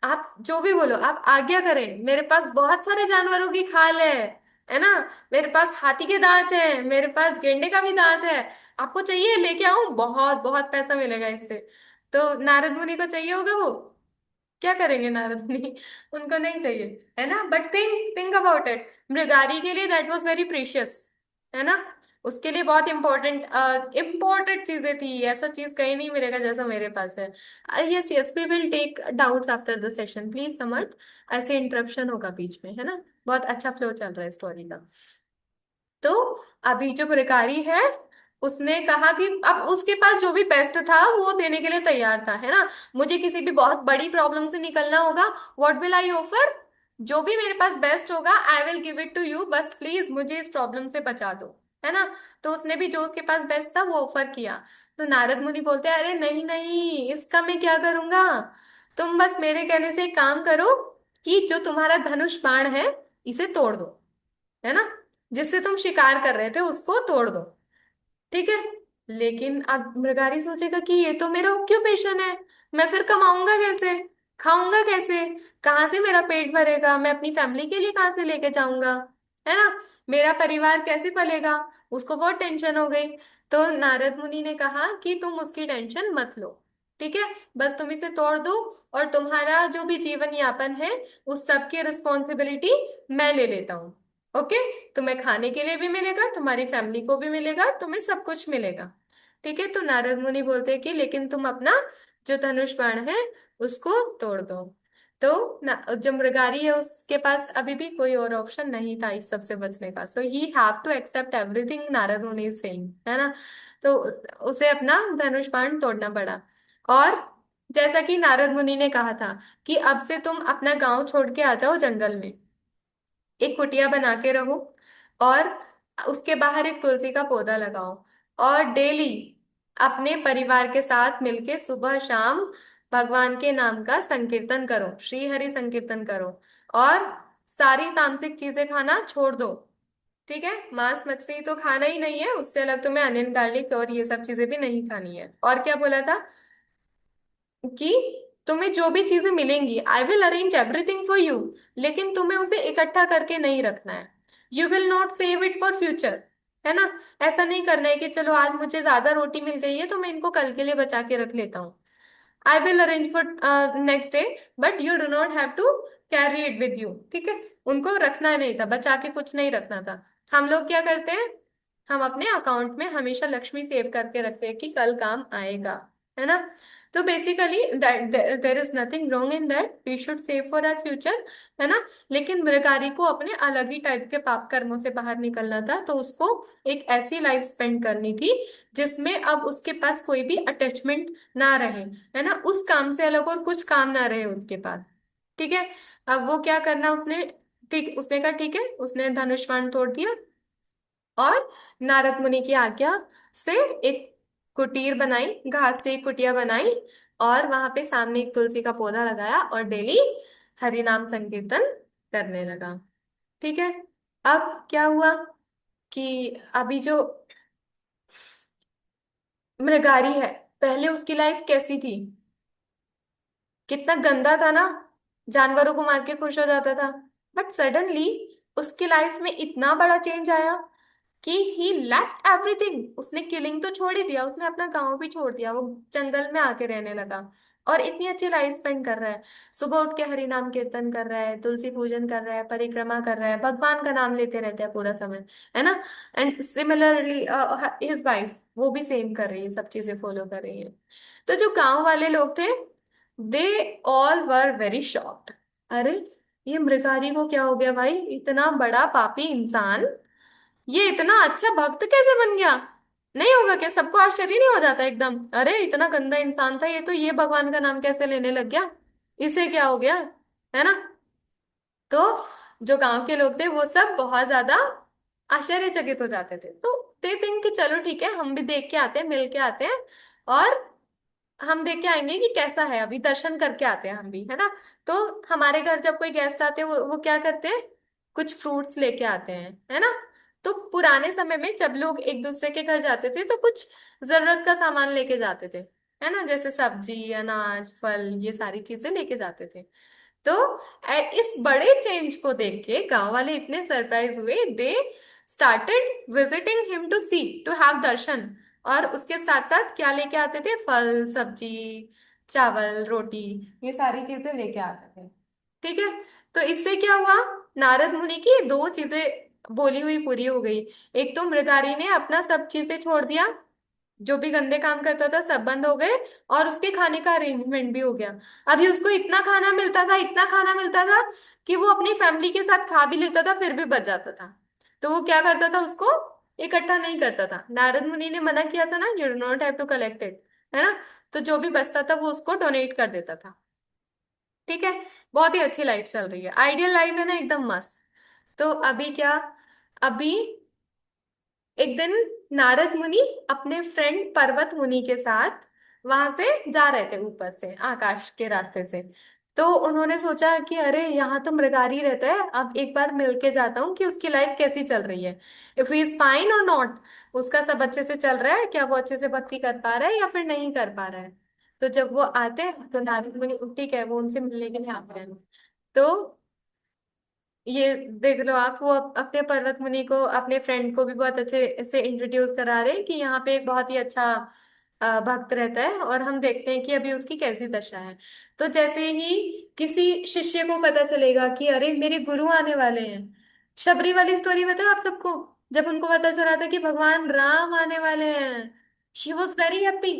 आप जो भी बोलो, आप आज्ञा करें, मेरे पास बहुत सारे जानवरों की खाल है ना। मेरे पास हाथी के दांत हैं, मेरे पास गेंडे का भी दांत है। आपको चाहिए लेके आऊं, बहुत बहुत पैसा मिलेगा इससे। तो नारद मुनि को चाहिए होगा वो, क्या करेंगे नारद मुनि? उनको नहीं चाहिए, है ना। But think think about it, Mrigari के लिए दैट वाज वेरी प्रीशियस, है ना। उसके लिए बहुत इंपॉर्टेंट चीजें थी, ऐसा चीज कहीं नहीं मिलेगा जैसा मेरे पास है। Yes yes, we will take doubts after the session, please Samarth. ऐसे इंटरप्शन होगा बीच में, है ना। बहुत अच्छा फ्लो चल रहा है स्टोरी का। तो अभी जो प्रकारी है, उसने कहा कि अब उसके पास जो भी बेस्ट था वो देने के लिए तैयार था, है ना। मुझे किसी भी बहुत बड़ी प्रॉब्लम से निकलना होगा, व्हाट विल आई ऑफर? जो भी मेरे पास बेस्ट होगा I will give it to you, बस प्लीज मुझे इस प्रॉब्लम से बचा दो, है ना। तो उसने भी जो उसके पास बेस्ट था वो ऑफर किया। तो नारद मुनि बोलते हैं, अरे नहीं नहीं, इसका मैं क्या करूंगा। तुम बस मेरे कहने से एक काम करो कि जो तुम्हारा धनुष बाण है इसे तोड़ दो, है ना। जिससे तुम शिकार कर रहे थे उसको तोड़ दो, ठीक है। लेकिन अब मृगारी सोचेगा कि ये तो मेरा ऑक्यूपेशन है, मैं फिर कमाऊंगा कैसे, खाऊंगा कैसे, कहाँ से मेरा पेट भरेगा, मैं अपनी फैमिली के लिए कहाँ से लेके जाऊंगा, है ना। मेरा परिवार कैसे पलेगा, उसको बहुत टेंशन हो गई। तो नारद मुनि ने कहा कि तुम उसकी टेंशन मत लो, ठीक है। बस तुम इसे तोड़ दो, और तुम्हारा जो भी जीवन यापन है उस सब की रिस्पॉन्सिबिलिटी मैं ले लेता हूँ। ओके, तुम्हें खाने के लिए भी मिलेगा, तुम्हारी फैमिली को भी मिलेगा, तुम्हें सब कुछ मिलेगा, ठीक है। तो नारद मुनि बोलते हैं कि लेकिन तुम अपना जो धनुष बाण है उसको तोड़ दो। तो जो मृगारी है उसके पास अभी भी कोई और ऑप्शन नहीं था इस सब से बचने का, so he have to accept everything Narad Muni is saying, है ना। तो उसे अपना धनुष बाण तोड़ना पड़ा। और जैसा कि नारद मुनि ने कहा था कि अब से तुम अपना गांव छोड़ के आ जाओ जंगल में, एक कुटिया बना के रहो, और उसके बाहर एक तुलसी का पौधा लगाओ, और डेली अपने परिवार के साथ मिलके सुबह शाम भगवान के नाम का संकीर्तन करो, श्री हरि संकीर्तन करो। और सारी तामसिक चीजें खाना छोड़ दो, ठीक है। मांस मछली तो खाना ही नहीं है, उससे अलग तुम्हें अनियन गार्लिक और ये सब चीजें भी नहीं खानी है। और क्या बोला था कि तुम्हें जो भी चीजें मिलेंगी आई will arrange everything for you, लेकिन तुम्हें उसे इकट्ठा करके नहीं रखना है। You will not save it for future, है ना। ऐसा नहीं करना है कि चलो आज मुझे ज्यादा रोटी मिल गई है तो मैं इनको कल के लिए बचा के रख लेता हूँ। I will arrange for next day, but you do not have to carry it with you, ठीक है। उनको रखना नहीं था, बचा के कुछ नहीं रखना था। हम लोग क्या करते हैं, हम अपने अकाउंट में हमेशा लक्ष्मी सेव करके रखते हैं कि कल काम आएगा, है ना। तो basically that there is nothing wrong in that, we should save for our future, है ना। लेकिन मृगारी को अपने अलग ही टाइप के पाप कर्मों से बाहर निकलना था, तो उसको एक ऐसी लाइफ स्पेंड करनी थी जिसमें अब उसके पास कोई भी अटैचमेंट ना रहे, है ना। उस काम से अलग और कुछ काम ना रहे उसके पास, ठीक है। अब वो क्या करना उसने, ठीक उसने कहा ठीक है, उसने धनुष बाण तोड़ दिया, और नारद मुनि की आज्ञा से एक कुटीर बनाई, घास से एक कुटिया बनाई, और वहां पे सामने एक तुलसी का पौधा लगाया, और डेली हरि नाम संकीर्तन करने लगा, ठीक है। अब क्या हुआ कि अभी जो मृगारी है, पहले उसकी लाइफ कैसी थी, कितना गंदा था ना, जानवरों को मार के खुश हो जाता था। बट सडनली उसकी लाइफ में इतना बड़ा चेंज आया कि ही लेफ्ट एवरीथिंग, उसने किलिंग तो छोड़ ही दिया, उसने अपना गांव भी छोड़ दिया, वो जंगल में आके रहने लगा, और इतनी अच्छी लाइफ स्पेंड कर रहा है। सुबह उठ के हरि नाम कीर्तन कर रहा है, तुलसी पूजन कर रहा है, परिक्रमा कर रहा है, भगवान का नाम लेते रहते हैं पूरा समय, है ना। एंड सिमिलरली हिज वाइफ, वो भी सेम कर रही है, सब चीजें फॉलो कर रही है। तो जो गांव वाले लोग थे, they all were very shocked. अरे ये मृगारी को क्या हो गया भाई, इतना बड़ा पापी इंसान ये इतना अच्छा भक्त कैसे बन गया। नहीं होगा क्या, सबको आश्चर्य नहीं हो जाता एकदम, अरे इतना गंदा इंसान था ये, तो ये भगवान का नाम कैसे लेने लग गया, इसे क्या हो गया, है ना। तो जो गांव के लोग थे वो सब बहुत ज्यादा आश्चर्यचकित हो जाते थे। तो दे थिंक कि चलो ठीक है, हम भी देख के आते हैं, मिल के आते हैं, और हम देख के आएंगे कि कैसा है, अभी दर्शन करके आते हैं हम भी, है ना। तो हमारे घर जब कोई गेस्ट आते हैं वो क्या करते हैं, कुछ फ्रूट्स लेके आते हैं, है ना। तो पुराने समय में जब लोग एक दूसरे के घर जाते थे तो कुछ जरूरत का सामान लेके जाते थे, है ना, जैसे सब्जी, अनाज, फल, ये सारी चीजें लेके जाते थे। तो इस बड़े चेंज को देख के गांव वाले इतने सरप्राइज हुए, they started visiting him to see, to have दर्शन। और उसके साथ साथ क्या लेके आते थे, फल, सब्जी, चावल, रोटी, ये सारी चीजें लेके आते थे। ठीक है। तो इससे क्या हुआ, नारद मुनि की दो चीजें बोली हुई पूरी हो गई। एक तो मृगारी ने अपना सब चीजें छोड़ दिया, जो भी गंदे काम करता था सब बंद हो गए, और उसके खाने का अरेंजमेंट भी हो गया। अभी उसको इतना खाना मिलता था, इतना खाना मिलता था कि वो अपनी फैमिली के साथ खा भी लेता था, फिर भी बच जाता था। तो वो क्या करता था, उसको इकट्ठा नहीं करता था। नारद मुनि ने मना किया था ना, you do not have to collect it, है ना। तो जो भी बचता था वो उसको डोनेट कर देता था। ठीक है। बहुत ही अच्छी लाइफ चल रही है, आइडियल लाइफ है ना, एकदम मस्त। तो अभी क्या, अभी एक दिन नारद मुनि अपने फ्रेंड पर्वत मुनि के साथ वहां से जा रहे थे, ऊपर से आकाश के रास्ते से। तो उन्होंने सोचा कि अरे यहाँ तो मृगारी रहता है, अब एक बार मिल के जाता हूँ कि उसकी लाइफ कैसी चल रही है, इफ ही इज फाइन और नॉट, उसका सब अच्छे से चल रहा है क्या, वो अच्छे से भक्ति कर पा रहा है या फिर नहीं कर पा रहा है। तो जब वो आते हैं तो नारद मुनि, ठीक है, वो उनसे मिलने के लिए आते हैं। तो ये देख लो आप, वो अपने पर्वत मुनि को, अपने फ्रेंड को भी बहुत अच्छे से इंट्रोड्यूस करा रहे हैं कि यहाँ पे एक बहुत ही अच्छा भक्त रहता है, और हम देखते हैं कि अभी उसकी कैसी दशा है। तो जैसे ही किसी शिष्य को पता चलेगा कि अरे मेरे गुरु आने वाले हैं, शबरी वाली स्टोरी पता है आप सबको, जब उनको पता चला था कि भगवान राम आने वाले हैं, शी वॉज वेरी हैप्पी।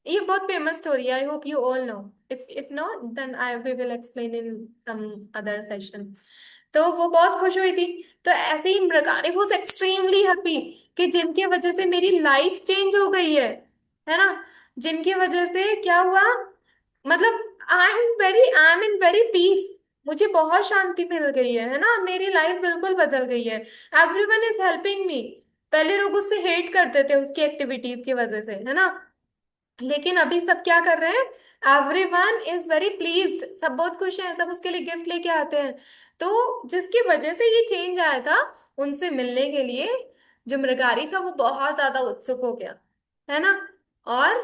ये बहुत फेमस स्टोरी है, I hope you all know, if not then I we will explain in some other session. तो वो बहुत खुश हुई थी। तो ऐसे ही मृगारी वॉज एक्सट्रीमली हैप्पी कि जिनकी वजह से मेरी लाइफ चेंज हो गई है ना, जिनकी वजह से क्या हुआ, मतलब I am in very peace, मुझे बहुत शांति मिल गई है ना, मेरी लाइफ बिल्कुल बदल गई है। Everyone is helping me. पहले लोग उससे हेट करते थे उसकी एक्टिविटीज की वजह से, है ना, लेकिन अभी सब क्या कर रहे हैं, एवरीवन इज वेरी प्लीज्ड, सब बहुत खुश हैं, सब उसके लिए गिफ्ट लेके आते हैं। तो जिसकी वजह से ये चेंज आया था, उनसे मिलने के लिए जो मृगारी था वो बहुत ज्यादा उत्सुक हो गया, है ना। और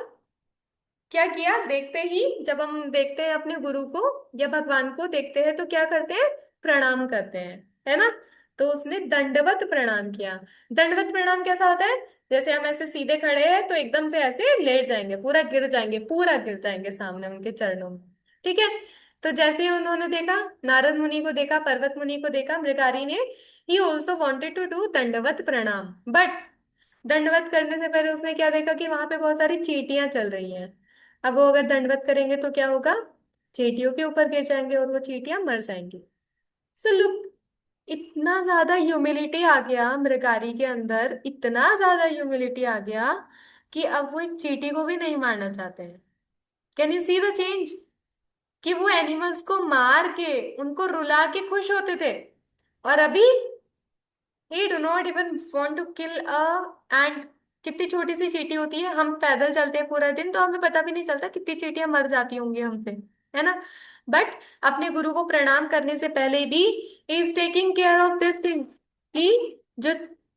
क्या किया, देखते ही जब हम देखते हैं अपने गुरु को या भगवान को देखते हैं तो क्या करते हैं, प्रणाम करते हैं, है ना। तो उसने दंडवत प्रणाम किया। दंडवत प्रणाम कैसा होता है, जैसे हम ऐसे सीधे खड़े हैं तो एकदम से ऐसे लेट जाएंगे, पूरा गिर जाएंगे, पूरा गिर जाएंगे सामने उनके चरणों में। ठीक है। तो जैसे ही उन्होंने देखा, नारद मुनि को देखा, पर्वत मुनि को देखा, मृगारी ने, he also wanted to do दंडवत प्रणाम, बट दंडवत करने से पहले उसने क्या देखा कि वहां पे बहुत सारी चींटियां चल रही हैं। अब वो अगर दंडवत करेंगे तो क्या होगा, चींटियों के ऊपर गिर जाएंगे और वो चींटियां मर जाएंगी। सो लुक, इतना ज्यादा ह्यूमिलिटी आ गया मृगारी के अंदर, इतना ज्यादा ह्यूमिलिटी आ गया कि अब वो एक चींटी को भी नहीं मारना चाहते हैं। Can you see the change, कि वो एनिमल्स को मार के उनको रुला के खुश होते थे, और अभी he do not even want to kill a ant। कितनी छोटी सी चींटी होती है, हम पैदल चलते हैं पूरा दिन तो हमें पता भी नहीं चलता कितनी चींटियां मर जाती होंगी हमसे, है ना। बट अपने गुरु को प्रणाम करने से पहले भी he is taking care of this thing, कि जो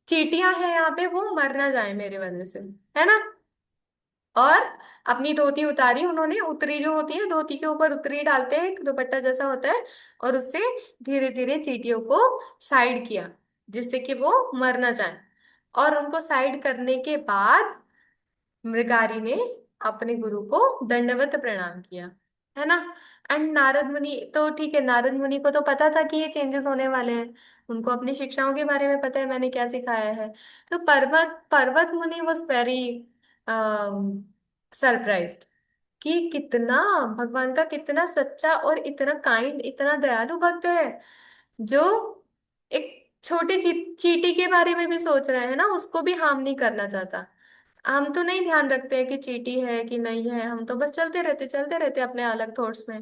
चींटियां हैं यहाँ पे वो मर ना जाए मेरे वजह से, है ना। और अपनी धोती उतारी उन्होंने, उतरी जो होती है धोती के ऊपर उतरी डालते हैं, एक दुपट्टा जैसा होता है, और उससे धीरे धीरे चींटियों को साइड किया जिससे कि वो मर ना जाए। और उनको साइड करने के बाद मृगारी ने अपने गुरु को दंडवत प्रणाम किया, है ना। एंड नारद मुनि तो ठीक है, नारद मुनि को तो पता था कि ये चेंजेस होने वाले हैं, उनको अपनी शिक्षाओं के बारे में पता है, मैंने क्या सिखाया है। तो पर्वत पर्वत मुनि वॉज वेरी सरप्राइज्ड कि कितना भगवान का कितना सच्चा और इतना काइंड, इतना दयालु भक्त है, जो एक छोटी चींटी के बारे में भी सोच रहे हैं ना, उसको भी हार्म नहीं करना चाहता। हम तो नहीं ध्यान रखते हैं कि चींटी है कि नहीं है, हम तो बस चलते रहते अपने अलग थॉट्स में,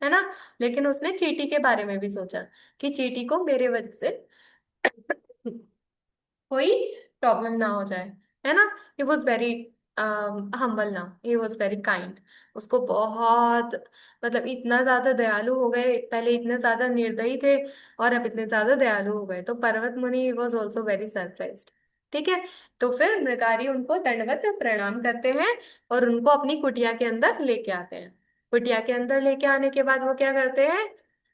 है ना। लेकिन उसने चींटी के बारे में भी सोचा कि चींटी को मेरे वजह से कोई प्रॉब्लम ना हो जाए, है ना। He was very humble now, he was very kind. उसको बहुत, मतलब इतना ज्यादा दयालु हो गए, पहले इतने ज्यादा निर्दयी थे और अब इतने ज्यादा दयालु हो गए, तो पर्वत मुनि वॉज ऑल्सो वेरी सरप्राइज्ड। ठीक है। तो फिर मृगारी उनको दंडवत प्रणाम करते हैं और उनको अपनी कुटिया के अंदर लेके आते हैं। कुटिया के अंदर लेके आने के बाद वो क्या करते हैं,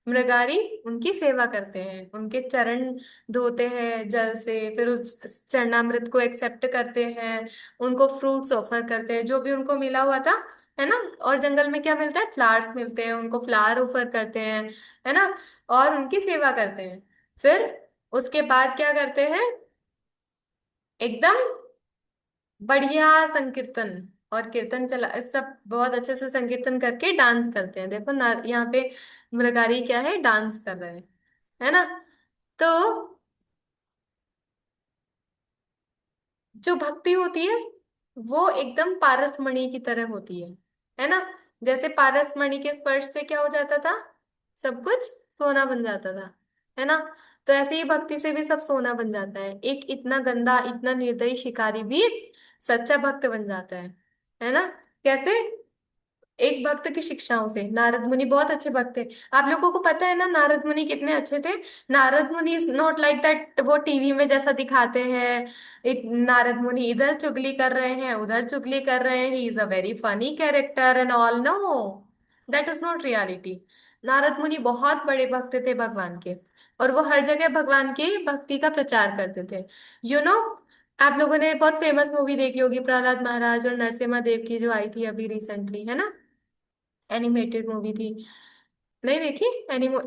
मृगारी उनकी सेवा करते हैं, उनके चरण धोते हैं जल से, फिर उस चरणामृत को एक्सेप्ट करते हैं, उनको फ्रूट्स ऑफर करते हैं जो भी उनको मिला हुआ था, है ना। और जंगल में क्या मिलता है, फ्लावर्स मिलते हैं, उनको फ्लावर ऑफर करते हैं, है ना, और उनकी सेवा करते हैं। फिर उसके बाद क्या करते हैं, एकदम बढ़िया संकीर्तन और कीर्तन चला, सब बहुत अच्छे से संकीर्तन करके डांस करते हैं। देखो ना, यहाँ पे मृगारी क्या है, डांस कर रहे हैं, है ना। तो जो भक्ति होती है वो एकदम पारसमणि की तरह होती है ना। जैसे पारसमणि के स्पर्श से क्या हो जाता था, सब कुछ सोना बन जाता था, है ना। तो ऐसे ही भक्ति से भी सब सोना बन जाता है। एक इतना गंदा, इतना निर्दयी शिकारी भी सच्चा भक्त बन जाता है ना। कैसे, एक भक्त की शिक्षाओं से। नारद मुनि बहुत अच्छे भक्त थे। आप लोगों को पता है ना नारद मुनि कितने अच्छे थे। Narad Muni is not like that, वो टीवी में जैसा दिखाते हैं, एक नारद मुनि इधर चुगली कर रहे हैं, उधर चुगली कर रहे हैं, he is a very funny character and all, no, that is not reality. Narad Muni बहुत बड़े भक्त थे भगवान के, और वो हर जगह भगवान की भक्ति का प्रचार करते थे। यू नो, आप लोगों ने बहुत फेमस मूवी देखी होगी, प्रहलाद महाराज और नरसिम्हा देव की, जो आई थी अभी रिसेंटली, है ना। एनिमेटेड मूवी थी, नहीं देखी।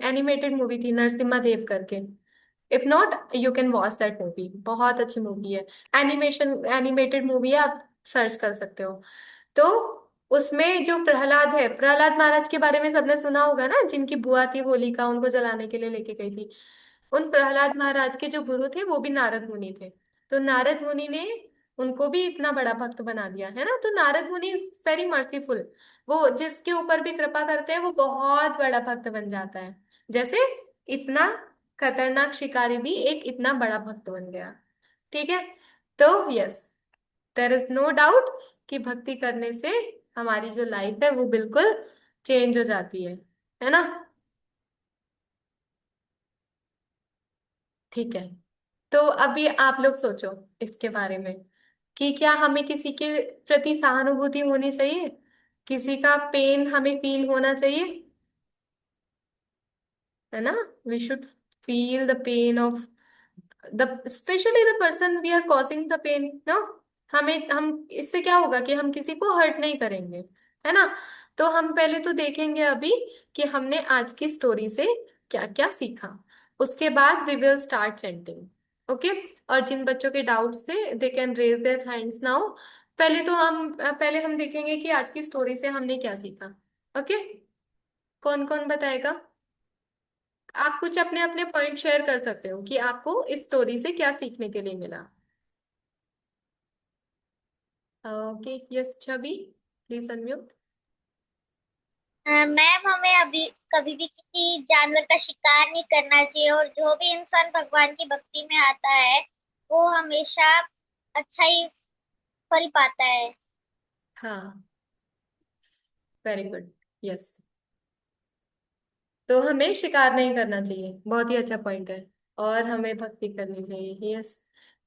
एनिमेटेड मूवी थी नरसिम्हा देव करके। If not, you can watch that movie, बहुत अच्छी मूवी है। एनिमेटेड मूवी है, आप सर्च कर सकते हो। तो उसमें जो प्रहलाद है, प्रहलाद महाराज के बारे में सबने सुना होगा ना, जिनकी बुआ थी होलिका, उनको जलाने के लिए लेके गई थी। उन प्रहलाद महाराज के जो गुरु थे वो भी नारद मुनि थे। तो नारद मुनि ने उनको भी इतना बड़ा भक्त बना दिया, है ना। तो Narad Muni is very merciful. वो जिसके ऊपर भी कृपा करते हैं वो बहुत बड़ा भक्त बन जाता है। जैसे इतना खतरनाक शिकारी भी एक इतना बड़ा भक्त बन गया। ठीक है। तो yes, there is no doubt कि भक्ति करने से हमारी जो लाइफ है वो बिल्कुल चेंज हो जाती है ना। ठीक है। तो अभी आप लोग सोचो इसके बारे में कि क्या हमें किसी के प्रति सहानुभूति होनी चाहिए, किसी का पेन हमें फील होना चाहिए, है ना। We should feel the pain of the, specially the person we are causing the pain, no. हम इससे क्या होगा कि हम किसी को हर्ट नहीं करेंगे, है ना। तो हम पहले तो देखेंगे अभी कि हमने आज की स्टोरी से क्या क्या सीखा। उसके बाद we will start chanting, okay. और जिन बच्चों के डाउट्स थे they can raise their hands now. पहले हम देखेंगे कि आज की स्टोरी से हमने क्या सीखा। ओके, कौन कौन बताएगा। आप कुछ अपने अपने पॉइंट शेयर कर सकते हो कि आपको इस स्टोरी से क्या सीखने के लिए मिला। Okay, yes Chhavi, please unmute. Ma'am, हमें अभी कभी भी किसी जानवर का शिकार नहीं करना चाहिए, और जो भी इंसान भगवान की भक्ति में आता है वो हमेशा अच्छा ही फल पाता है। हाँ, वेरी गुड, यस। तो हमें शिकार नहीं करना चाहिए, बहुत ही अच्छा पॉइंट है। और हमें भक्ति करनी चाहिए, यस।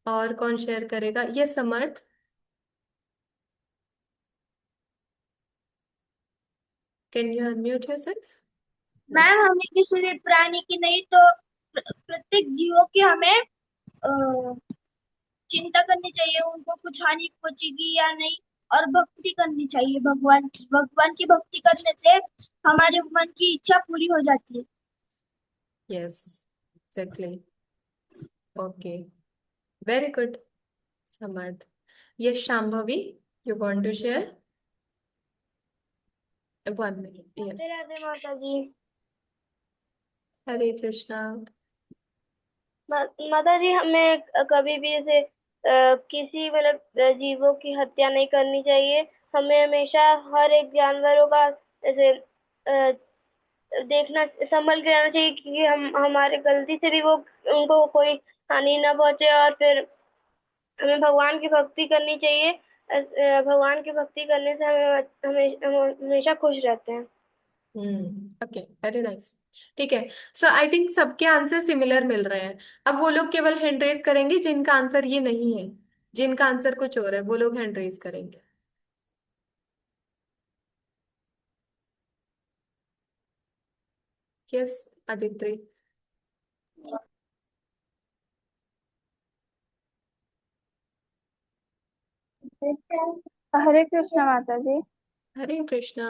और कौन शेयर करेगा, yes Samarth, can you unmute yourself. Ma'am, हमें किसी भी प्राणी की नहीं तो प्रत्येक जीवों की हमें चिंता करनी चाहिए, उनको कुछ हानि पहुंचेगी या नहीं। और भक्ति करनी चाहिए भगवान की भक्ति करने से हमारे मन की इच्छा पूरी हो जाती है। Yes, exactly, okay, very good Samarth. Yes Shambhavi, you want to share, 1 minute, Radhe yes. Radhe माता जी। हरे कृष्णा। माता जी, हमें कभी भी ऐसे किसी मतलब जीवों की हत्या नहीं करनी चाहिए। हमें हमेशा हर एक जानवरों का ऐसे देखना, संभल के रहना चाहिए कि हम हमारे गलती से भी वो उनको कोई हानि ना पहुंचे। और फिर हमें भगवान की भक्ति करनी चाहिए। भगवान की भक्ति करने से हम हमेशा खुश रहते हैं। Okay, very nice. ठीक है, सो आई थिंक सबके आंसर सिमिलर मिल रहे हैं। अब वो लोग केवल हैंड रेज करेंगे जिनका आंसर ये नहीं है, जिनका आंसर कुछ और है, वो लोग हैंड रेज करेंगे। यस, आदित्य। हरे कृष्णा माता जी। हरे कृष्णा।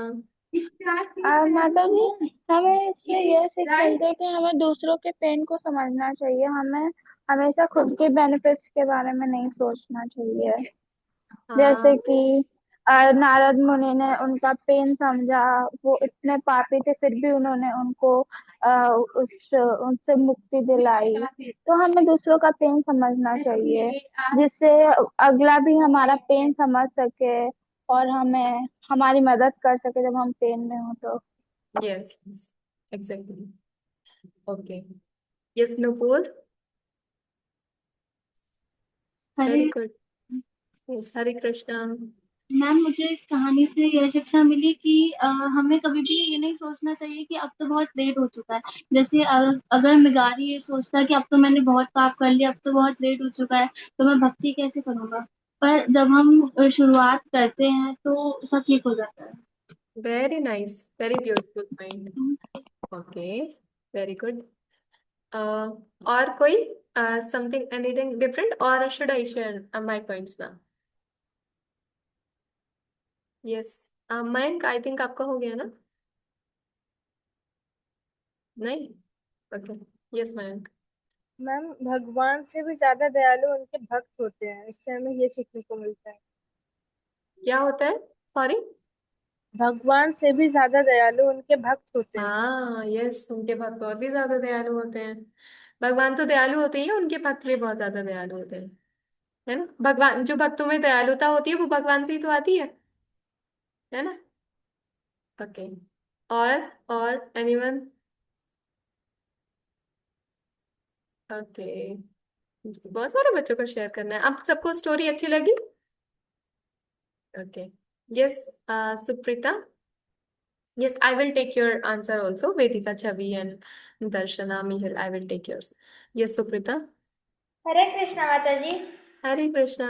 माता जी, हमें इससे यह सीख मिलती है कि हमें दूसरों के पेन को समझना चाहिए। हमें हमेशा खुद के बेनिफिट्स के बारे में नहीं सोचना चाहिए। हाँ। जैसे कि नारद मुनि ने उनका पेन समझा। वो इतने पापी थे, फिर भी उन्होंने उनको उस उनसे मुक्ति दिलाई। तो हमें दूसरों का पेन समझना चाहिए, जिससे अगला भी हमारा पेन समझ सके और हमें हमारी मदद कर सके जब हम पेन में हो तो। Yes, exactly. Okay. Yes, Nupur. Hare very good. Yes, Hare Krishna. Ma'am, मुझे इस कहानी से यह शिक्षा मिली कि हमें कभी भी ये नहीं सोचना चाहिए कि अब तो बहुत लेट हो चुका है। जैसे अगर मिगारी ये सोचता है कि अब तो मैंने बहुत पाप कर लिया, अब तो बहुत लेट हो चुका है, तो मैं भक्ति कैसे करूंगा। पर जब हम शुरुआत करते हैं तो सब ठीक हो जाता है। Very nice, very beautiful mind. Okay, very good. और कोई समथिंग, एनीथिंग डिफरेंट, और should I share my points ना? यस। मयंक, आई थिंक आपका हो गया ना? नहीं? ओके। यस, मयंक। मैम, भगवान से भी ज्यादा दयालु उनके भक्त होते हैं, इससे हमें ये सीखने को मिलता है। क्या होता है? सॉरी। भगवान से भी ज्यादा दयालु उनके भक्त होते हैं। हाँ, यस, उनके भक्त बहुत ही ज्यादा दयालु होते हैं। भगवान तो दयालु होते ही हैं, उनके भक्त भी बहुत ज्यादा दयालु होते हैं, है ना? भगवान, जो भक्तों में दयालुता होती है वो भगवान से ही तो आती है ना? ओके। और एनीवन? ओके। बहुत सारे बच्चों को शेयर करना है। आप सबको स्टोरी अच्छी लगी? Okay. Yes, Supreeta. Yes, I will take your answer also. Vedika, Chavi, and Darshana, Mihir, I will take yours. Yes, Suprita. हरे कृष्णा माता जी। Hare Krishna.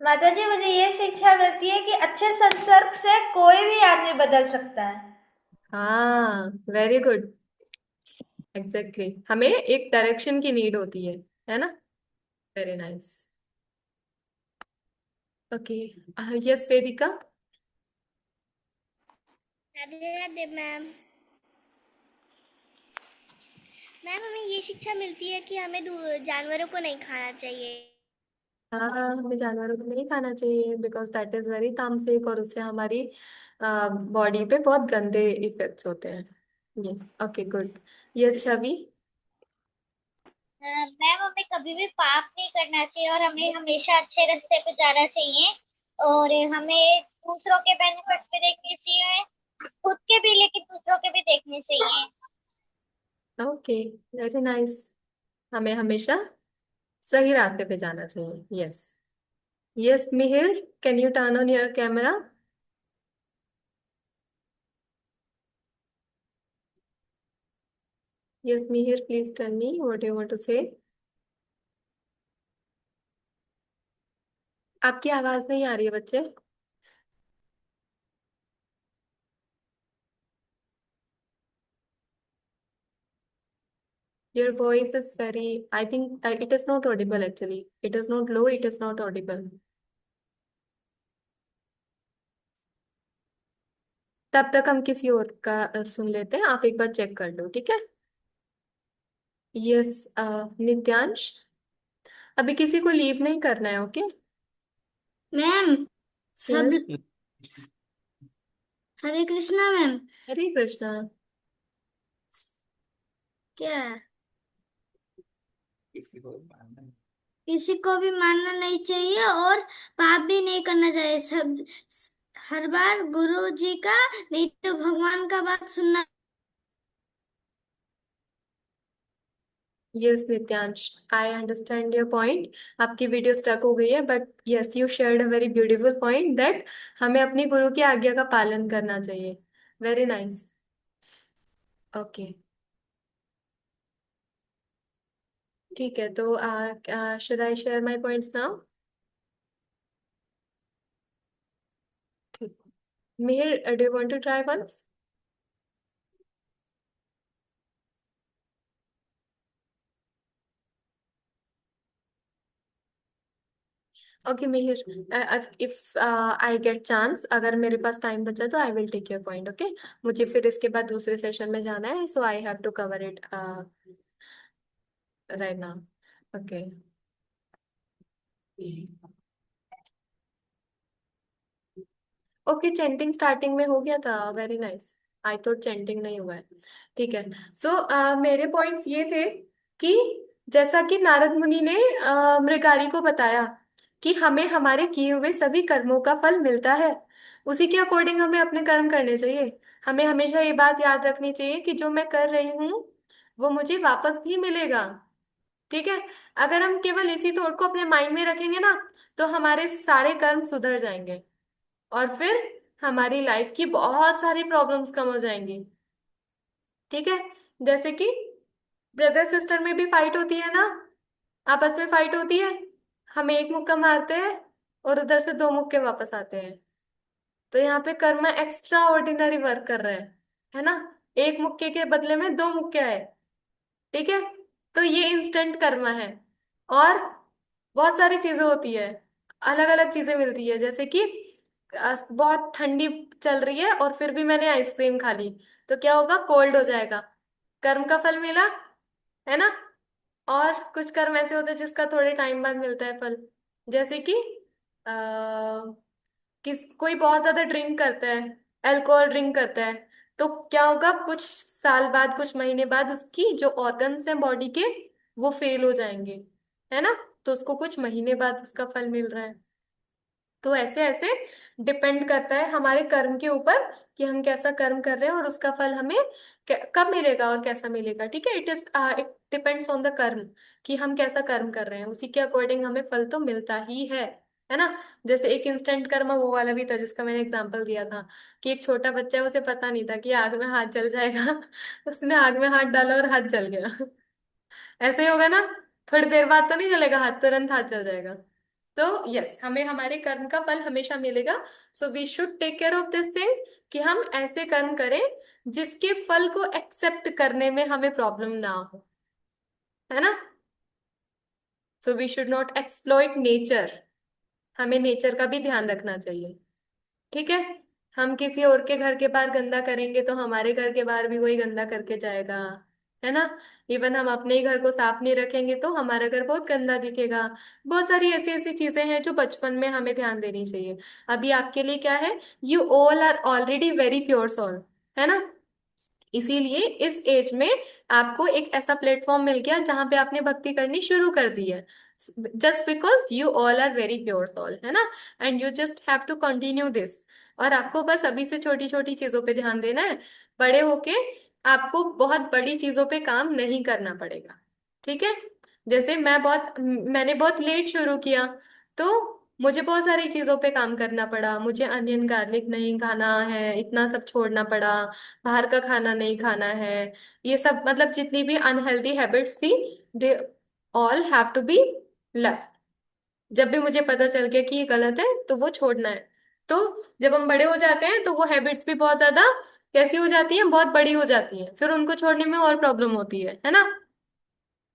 माता जी, मुझे ये शिक्षा मिलती है कि अच्छे संसर्ग से कोई भी आदमी बदल सकता है। हाँ, वेरी गुड। एग्जैक्टली, हमें एक डायरेक्शन की नीड होती है ना? Very nice. ओके। यस, वेदिका। राधे राधे मैम। मैम, हमें ये शिक्षा मिलती है कि हमें जानवरों को नहीं खाना चाहिए। हाँ, हमें जानवरों को नहीं खाना चाहिए, बिकॉज दैट इज वेरी तामसिक, और उससे हमारी बॉडी पे बहुत गंदे इफेक्ट्स होते हैं। Yes, okay, good. Yes, Chhavi. Ma'am, हमें कभी भी पाप नहीं करना चाहिए और हमें हमेशा अच्छे रास्ते पे जाना चाहिए। और हमें दूसरों के बेनिफिट्स भी देखने चाहिए, खुद के भी, लेकिन दूसरों के भी देखने चाहिए। Okay, very nice. हमें हमेशा सही रास्ते पे जाना चाहिए। Yes. Yes, Mihir, can you turn on your camera? Yes, Mihir, please tell me what you want to say. आपकी आवाज नहीं आ रही है बच्चे। Your voice is very, I think it is not audible actually. It is not low, it is not audible. तब तक हम किसी और का सुन लेते हैं, आप एक बार चेक कर लो, ठीक है? यस, नित्यांश। अभी किसी को लीव नहीं करना है, ओके? मैम, सब यस। हरे कृष्णा मैम। हरे कृष्णा। क्या है? किसी को भी मानना नहीं चाहिए और पाप भी नहीं करना चाहिए। सब हर बार गुरु जी का नहीं तो भगवान का बात सुनना। Yes Nityansh, I understand your point. आपकी वीडियो स्टक हो गई है, but yes you shared a very beautiful point that हमें अपनी गुरु की आज्ञा का पालन करना चाहिए। Very nice. ओके, ठीक है, तो should I share my points now? Mihir, do you want to try once? Okay Mihir, if I get chance, अगर मेरे पास टाइम बचा तो I will take your point. Okay, मुझे फिर इसके बाद दूसरे सेशन में जाना है, so I have to cover it right now. Okay. Okay, chanting starting में हो गया था। Very nice. I thought chanting नहीं हुआ है। ठीक है। सो मेरे पॉइंट्स ये थे कि जैसा कि नारद मुनि ने मृगारी को बताया कि हमें हमारे किए हुए सभी कर्मों का फल मिलता है, उसी के अकॉर्डिंग हमें अपने कर्म करने चाहिए। हमें हमेशा ये बात याद रखनी चाहिए कि जो मैं कर रही हूँ वो मुझे वापस भी मिलेगा। ठीक है। अगर हम केवल इसी थॉट को अपने माइंड में रखेंगे ना, तो हमारे सारे कर्म सुधर जाएंगे और फिर हमारी लाइफ की बहुत सारी प्रॉब्लम्स कम हो जाएंगी। ठीक है। जैसे कि ब्रदर सिस्टर में भी फाइट होती है ना, आपस में फाइट होती है, हम एक मुक्का मारते हैं और उधर से दो मुक्के वापस आते हैं। तो यहाँ पे कर्म एक्स्ट्रा ऑर्डिनरी वर्क कर रहा है ना। एक मुक्के के बदले में दो मुक्के आए। ठीक है। तो ये इंस्टेंट कर्मा है। और बहुत सारी चीजें होती है, अलग अलग चीजें मिलती है, जैसे कि बहुत ठंडी चल रही है और फिर भी मैंने आइसक्रीम खा ली, तो क्या होगा? कोल्ड हो जाएगा। कर्म का फल मिला, है ना। और कुछ कर्म ऐसे होते हैं जिसका थोड़े टाइम बाद मिलता है फल। जैसे कि कोई बहुत ज्यादा ड्रिंक करता है, अल्कोहल ड्रिंक करता है, तो क्या होगा? कुछ साल बाद, कुछ महीने बाद उसकी जो ऑर्गन्स हैं बॉडी के, वो फेल हो जाएंगे, है ना। तो उसको कुछ महीने बाद उसका फल मिल रहा है। तो ऐसे ऐसे डिपेंड करता है हमारे कर्म के ऊपर कि हम कैसा कर्म कर रहे हैं और उसका फल हमें कब मिलेगा और कैसा मिलेगा। ठीक है। इट डिपेंड्स ऑन द कर्म, कि हम कैसा कर्म कर रहे हैं, उसी के अकॉर्डिंग हमें फल तो मिलता ही है ना। जैसे एक इंस्टेंट कर्म वो वाला भी था जिसका मैंने एग्जांपल दिया था, कि एक छोटा बच्चा है, उसे पता नहीं था कि आग में हाथ जल जाएगा उसने आग में हाथ डाला और हाथ जल गया ऐसे ही होगा ना। थोड़ी देर बाद तो नहीं जलेगा हाथ, तुरंत हाथ जल जाएगा। तो यस, हमें हमारे कर्म का फल हमेशा मिलेगा। So we should take care of this thing, कि हम ऐसे कर्म करें जिसके फल को एक्सेप्ट करने में हमें प्रॉब्लम ना हो, है ना। So we should not exploit nature, हमें नेचर का भी ध्यान रखना चाहिए। ठीक है। हम किसी और के घर के बाहर गंदा करेंगे तो हमारे घर के बाहर भी वही गंदा करके जाएगा, है ना। इवन हम अपने ही घर को साफ नहीं रखेंगे तो हमारा घर बहुत गंदा दिखेगा। बहुत सारी ऐसी ऐसी चीजें हैं जो बचपन में हमें ध्यान देनी चाहिए। अभी आपके लिए क्या है, you all are already very pure soul, है ना। इसीलिए इस एज में आपको एक ऐसा प्लेटफॉर्म मिल गया जहां पे आपने भक्ति करनी शुरू कर दी है, just because you all are very pure soul, है ना। And you just have to continue this. और आपको बस अभी से छोटी छोटी चीजों पे ध्यान देना है, बड़े होके आपको बहुत बड़ी चीजों पे काम नहीं करना पड़ेगा। ठीक है। जैसे मैंने बहुत लेट शुरू किया, तो मुझे बहुत सारी चीजों पे काम करना पड़ा। मुझे अनियन गार्लिक नहीं खाना है, इतना सब छोड़ना पड़ा। बाहर का खाना नहीं खाना है, ये सब मतलब जितनी भी अनहेल्दी हैबिट्स थी, they all have to be left. जब भी मुझे पता चल गया कि ये गलत है तो वो छोड़ना है। तो जब हम बड़े हो जाते हैं तो वो हैबिट्स भी बहुत ज्यादा कैसी हो जाती हैं, बहुत बड़ी हो जाती हैं, फिर उनको छोड़ने में और प्रॉब्लम होती है ना।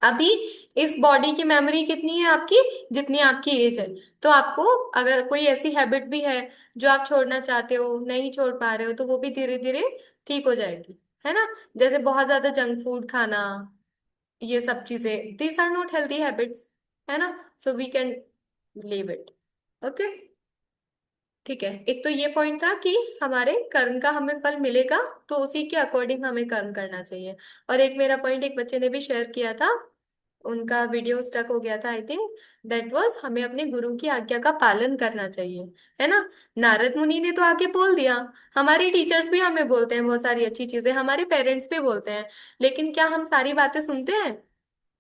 अभी इस बॉडी की मेमोरी कितनी है आपकी? जितनी आपकी एज है। तो आपको अगर कोई ऐसी हैबिट भी है जो आप छोड़ना चाहते हो, नहीं छोड़ पा रहे हो, तो वो भी धीरे धीरे ठीक हो जाएगी, है ना। जैसे बहुत ज्यादा जंक फूड खाना, ये सब चीजें, these are not healthy habits, है ना। So we can leave it. Okay. ठीक है। एक तो ये पॉइंट था कि हमारे कर्म का हमें फल मिलेगा, तो उसी के अकॉर्डिंग हमें कर्म करना चाहिए। और एक मेरा पॉइंट एक बच्चे ने भी शेयर किया था, उनका वीडियो स्टक हो गया था, आई थिंक दैट वाज हमें अपने गुरु की आज्ञा का पालन करना चाहिए, है ना। नारद मुनि ने तो आके बोल दिया, हमारे टीचर्स भी हमें बोलते हैं बहुत सारी अच्छी चीजें, हमारे पेरेंट्स भी बोलते हैं, लेकिन क्या हम सारी बातें सुनते हैं?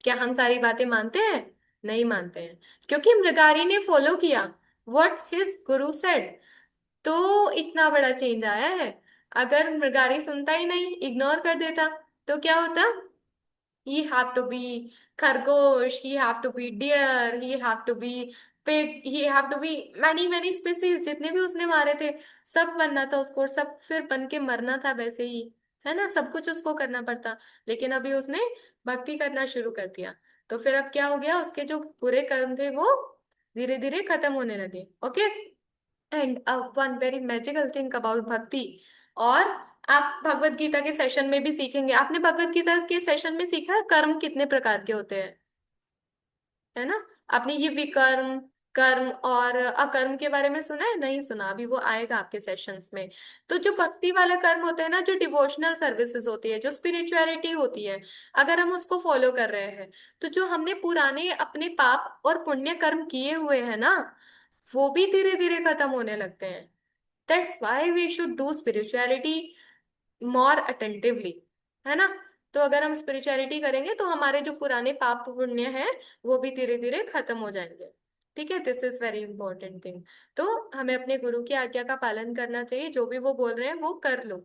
क्या हम सारी बातें मानते हैं? नहीं मानते हैं, क्योंकि मृगारी ने फॉलो किया व्हाट हिज गुरु सेड, तो इतना बड़ा चेंज आया है। अगर मृगारी सुनता ही नहीं, इग्नोर कर देता, तो क्या होता? he have to be खरगोश, he have to be deer, he have to be pig, he have to be many many species, जितने भी उसने मारे थे सब बनना था उसको, और सब फिर बन के मरना था वैसे ही, है ना, सब कुछ उसको करना पड़ता। लेकिन अभी उसने भक्ति करना शुरू कर दिया, तो फिर अब क्या हो गया, उसके जो बुरे कर्म थे वो धीरे धीरे खत्म होने लगे। Okay, and one very magical thing about भक्ति, और आप भगवत गीता के सेशन में भी सीखेंगे। आपने भगवत गीता के सेशन में सीखा है कर्म कितने प्रकार के होते हैं, है ना? आपने ये विकर्म, कर्म और अकर्म के बारे में सुना है? नहीं सुना, अभी वो आएगा आपके सेशंस में। तो जो भक्ति वाला कर्म होता है ना, जो डिवोशनल सर्विसेज होती है, जो स्पिरिचुअलिटी होती है, अगर हम उसको फॉलो कर रहे हैं, तो जो हमने पुराने अपने पाप और पुण्य कर्म किए हुए हैं ना, वो भी धीरे धीरे खत्म होने लगते हैं। That's why we should do spirituality more attentively, है ना? तो अगर हम स्पिरिचुअलिटी करेंगे तो हमारे जो पुराने पाप पुण्य हैं वो भी धीरे धीरे खत्म हो जाएंगे। ठीक है, this is very important thing. तो हमें अपने गुरु की आज्ञा का पालन करना चाहिए, जो भी वो बोल रहे हैं वो कर लो।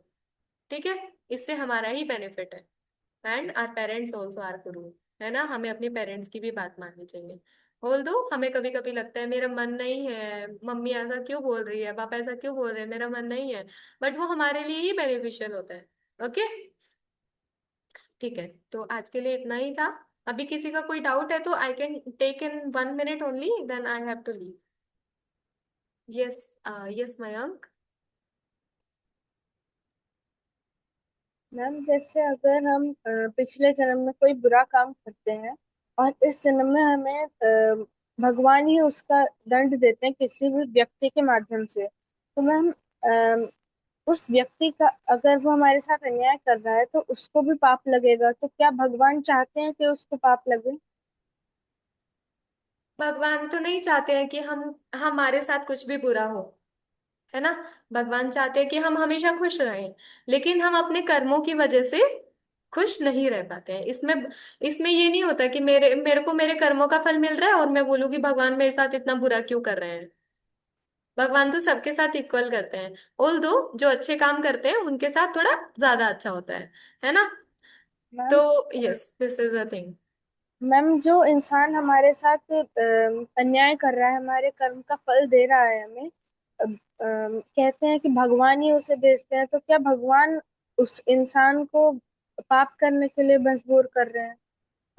ठीक है, इससे हमारा ही बेनिफिट है। And our parents also are guru, है ना, हमें अपने पेरेंट्स की भी बात माननी चाहिए। बोल दो, हमें कभी कभी लगता है मेरा मन नहीं है, मम्मी ऐसा क्यों बोल रही है, पापा ऐसा क्यों बोल रहे हैं, मेरा मन नहीं है, बट वो हमारे लिए ही बेनिफिशियल होता है। ओके, ठीक है, तो आज के लिए इतना ही था। अभी किसी का कोई डाउट है तो I can take in 1 minute only, then I have to leave. Yes, yes Mayank. Ma'am जैसे अगर हम पिछले जन्म में कोई बुरा काम करते हैं और इस जन्म में हमें भगवान ही उसका दंड देते हैं किसी भी व्यक्ति के माध्यम से, तो मैम उस व्यक्ति का अगर वो हमारे साथ अन्याय कर रहा है तो उसको भी पाप लगेगा, तो क्या भगवान चाहते हैं कि उसको पाप लगे? भगवान तो नहीं चाहते हैं कि हम हमारे साथ कुछ भी बुरा हो, है ना। भगवान चाहते हैं कि हम हमेशा खुश रहें, लेकिन हम अपने कर्मों की वजह से खुश नहीं रह पाते हैं। इसमें इसमें ये नहीं होता कि मेरे मेरे को मेरे कर्मों का फल मिल रहा है और मैं बोलूँ कि भगवान मेरे साथ इतना बुरा क्यों कर रहे हैं। भगवान तो सबके साथ इक्वल करते हैं, ऑल दो जो अच्छे काम करते हैं उनके साथ थोड़ा ज्यादा अच्छा होता है ना। तो ma'am yes, this is a thing. Ma'am जो इंसान हमारे साथ अन्याय कर रहा है, हमारे कर्म का फल दे रहा है हमें, कहते हैं कि भगवान ही उसे भेजते हैं, तो क्या भगवान उस इंसान को पाप करने के लिए मजबूर कर रहे हैं,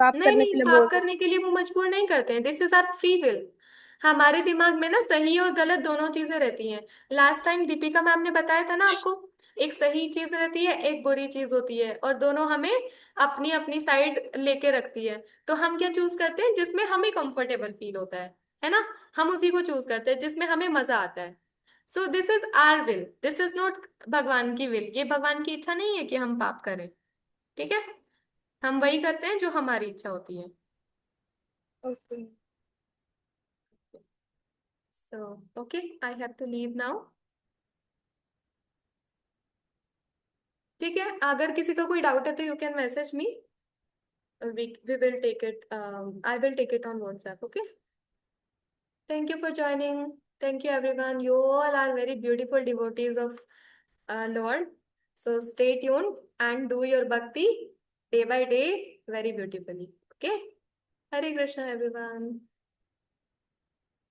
पाप नहीं करने नहीं, के लिए बोल पाप रहे करने के लिए वो मजबूर नहीं करते हैं, this is our free will. हमारे दिमाग में ना सही और गलत दोनों चीजें रहती हैं। लास्ट टाइम दीपिका मैम ने बताया था ना आपको, एक सही चीज रहती है, एक बुरी चीज होती है, और दोनों हमें अपनी अपनी साइड लेके रखती है। तो हम क्या चूज करते हैं? जिसमें हमें कंफर्टेबल फील होता है ना, हम उसी को चूज करते हैं जिसमें हमें मजा आता है। So this is our will, this is not भगवान की विल। ये भगवान की इच्छा नहीं है कि हम पाप करें। ठीक है, हम वही करते हैं जो हमारी इच्छा होती है। हैं। Okay. So, okay, I have to leave now. ठीक है, अगर किसी का कोई डाउट है तो you can message me, we will take it, I will take it on WhatsApp. Okay, thank you for joining. Thank you everyone, you all are very beautiful devotees of Lord. So stay tuned and do your bhakti day by day very beautifully. Okay, Hare Krishna everyone.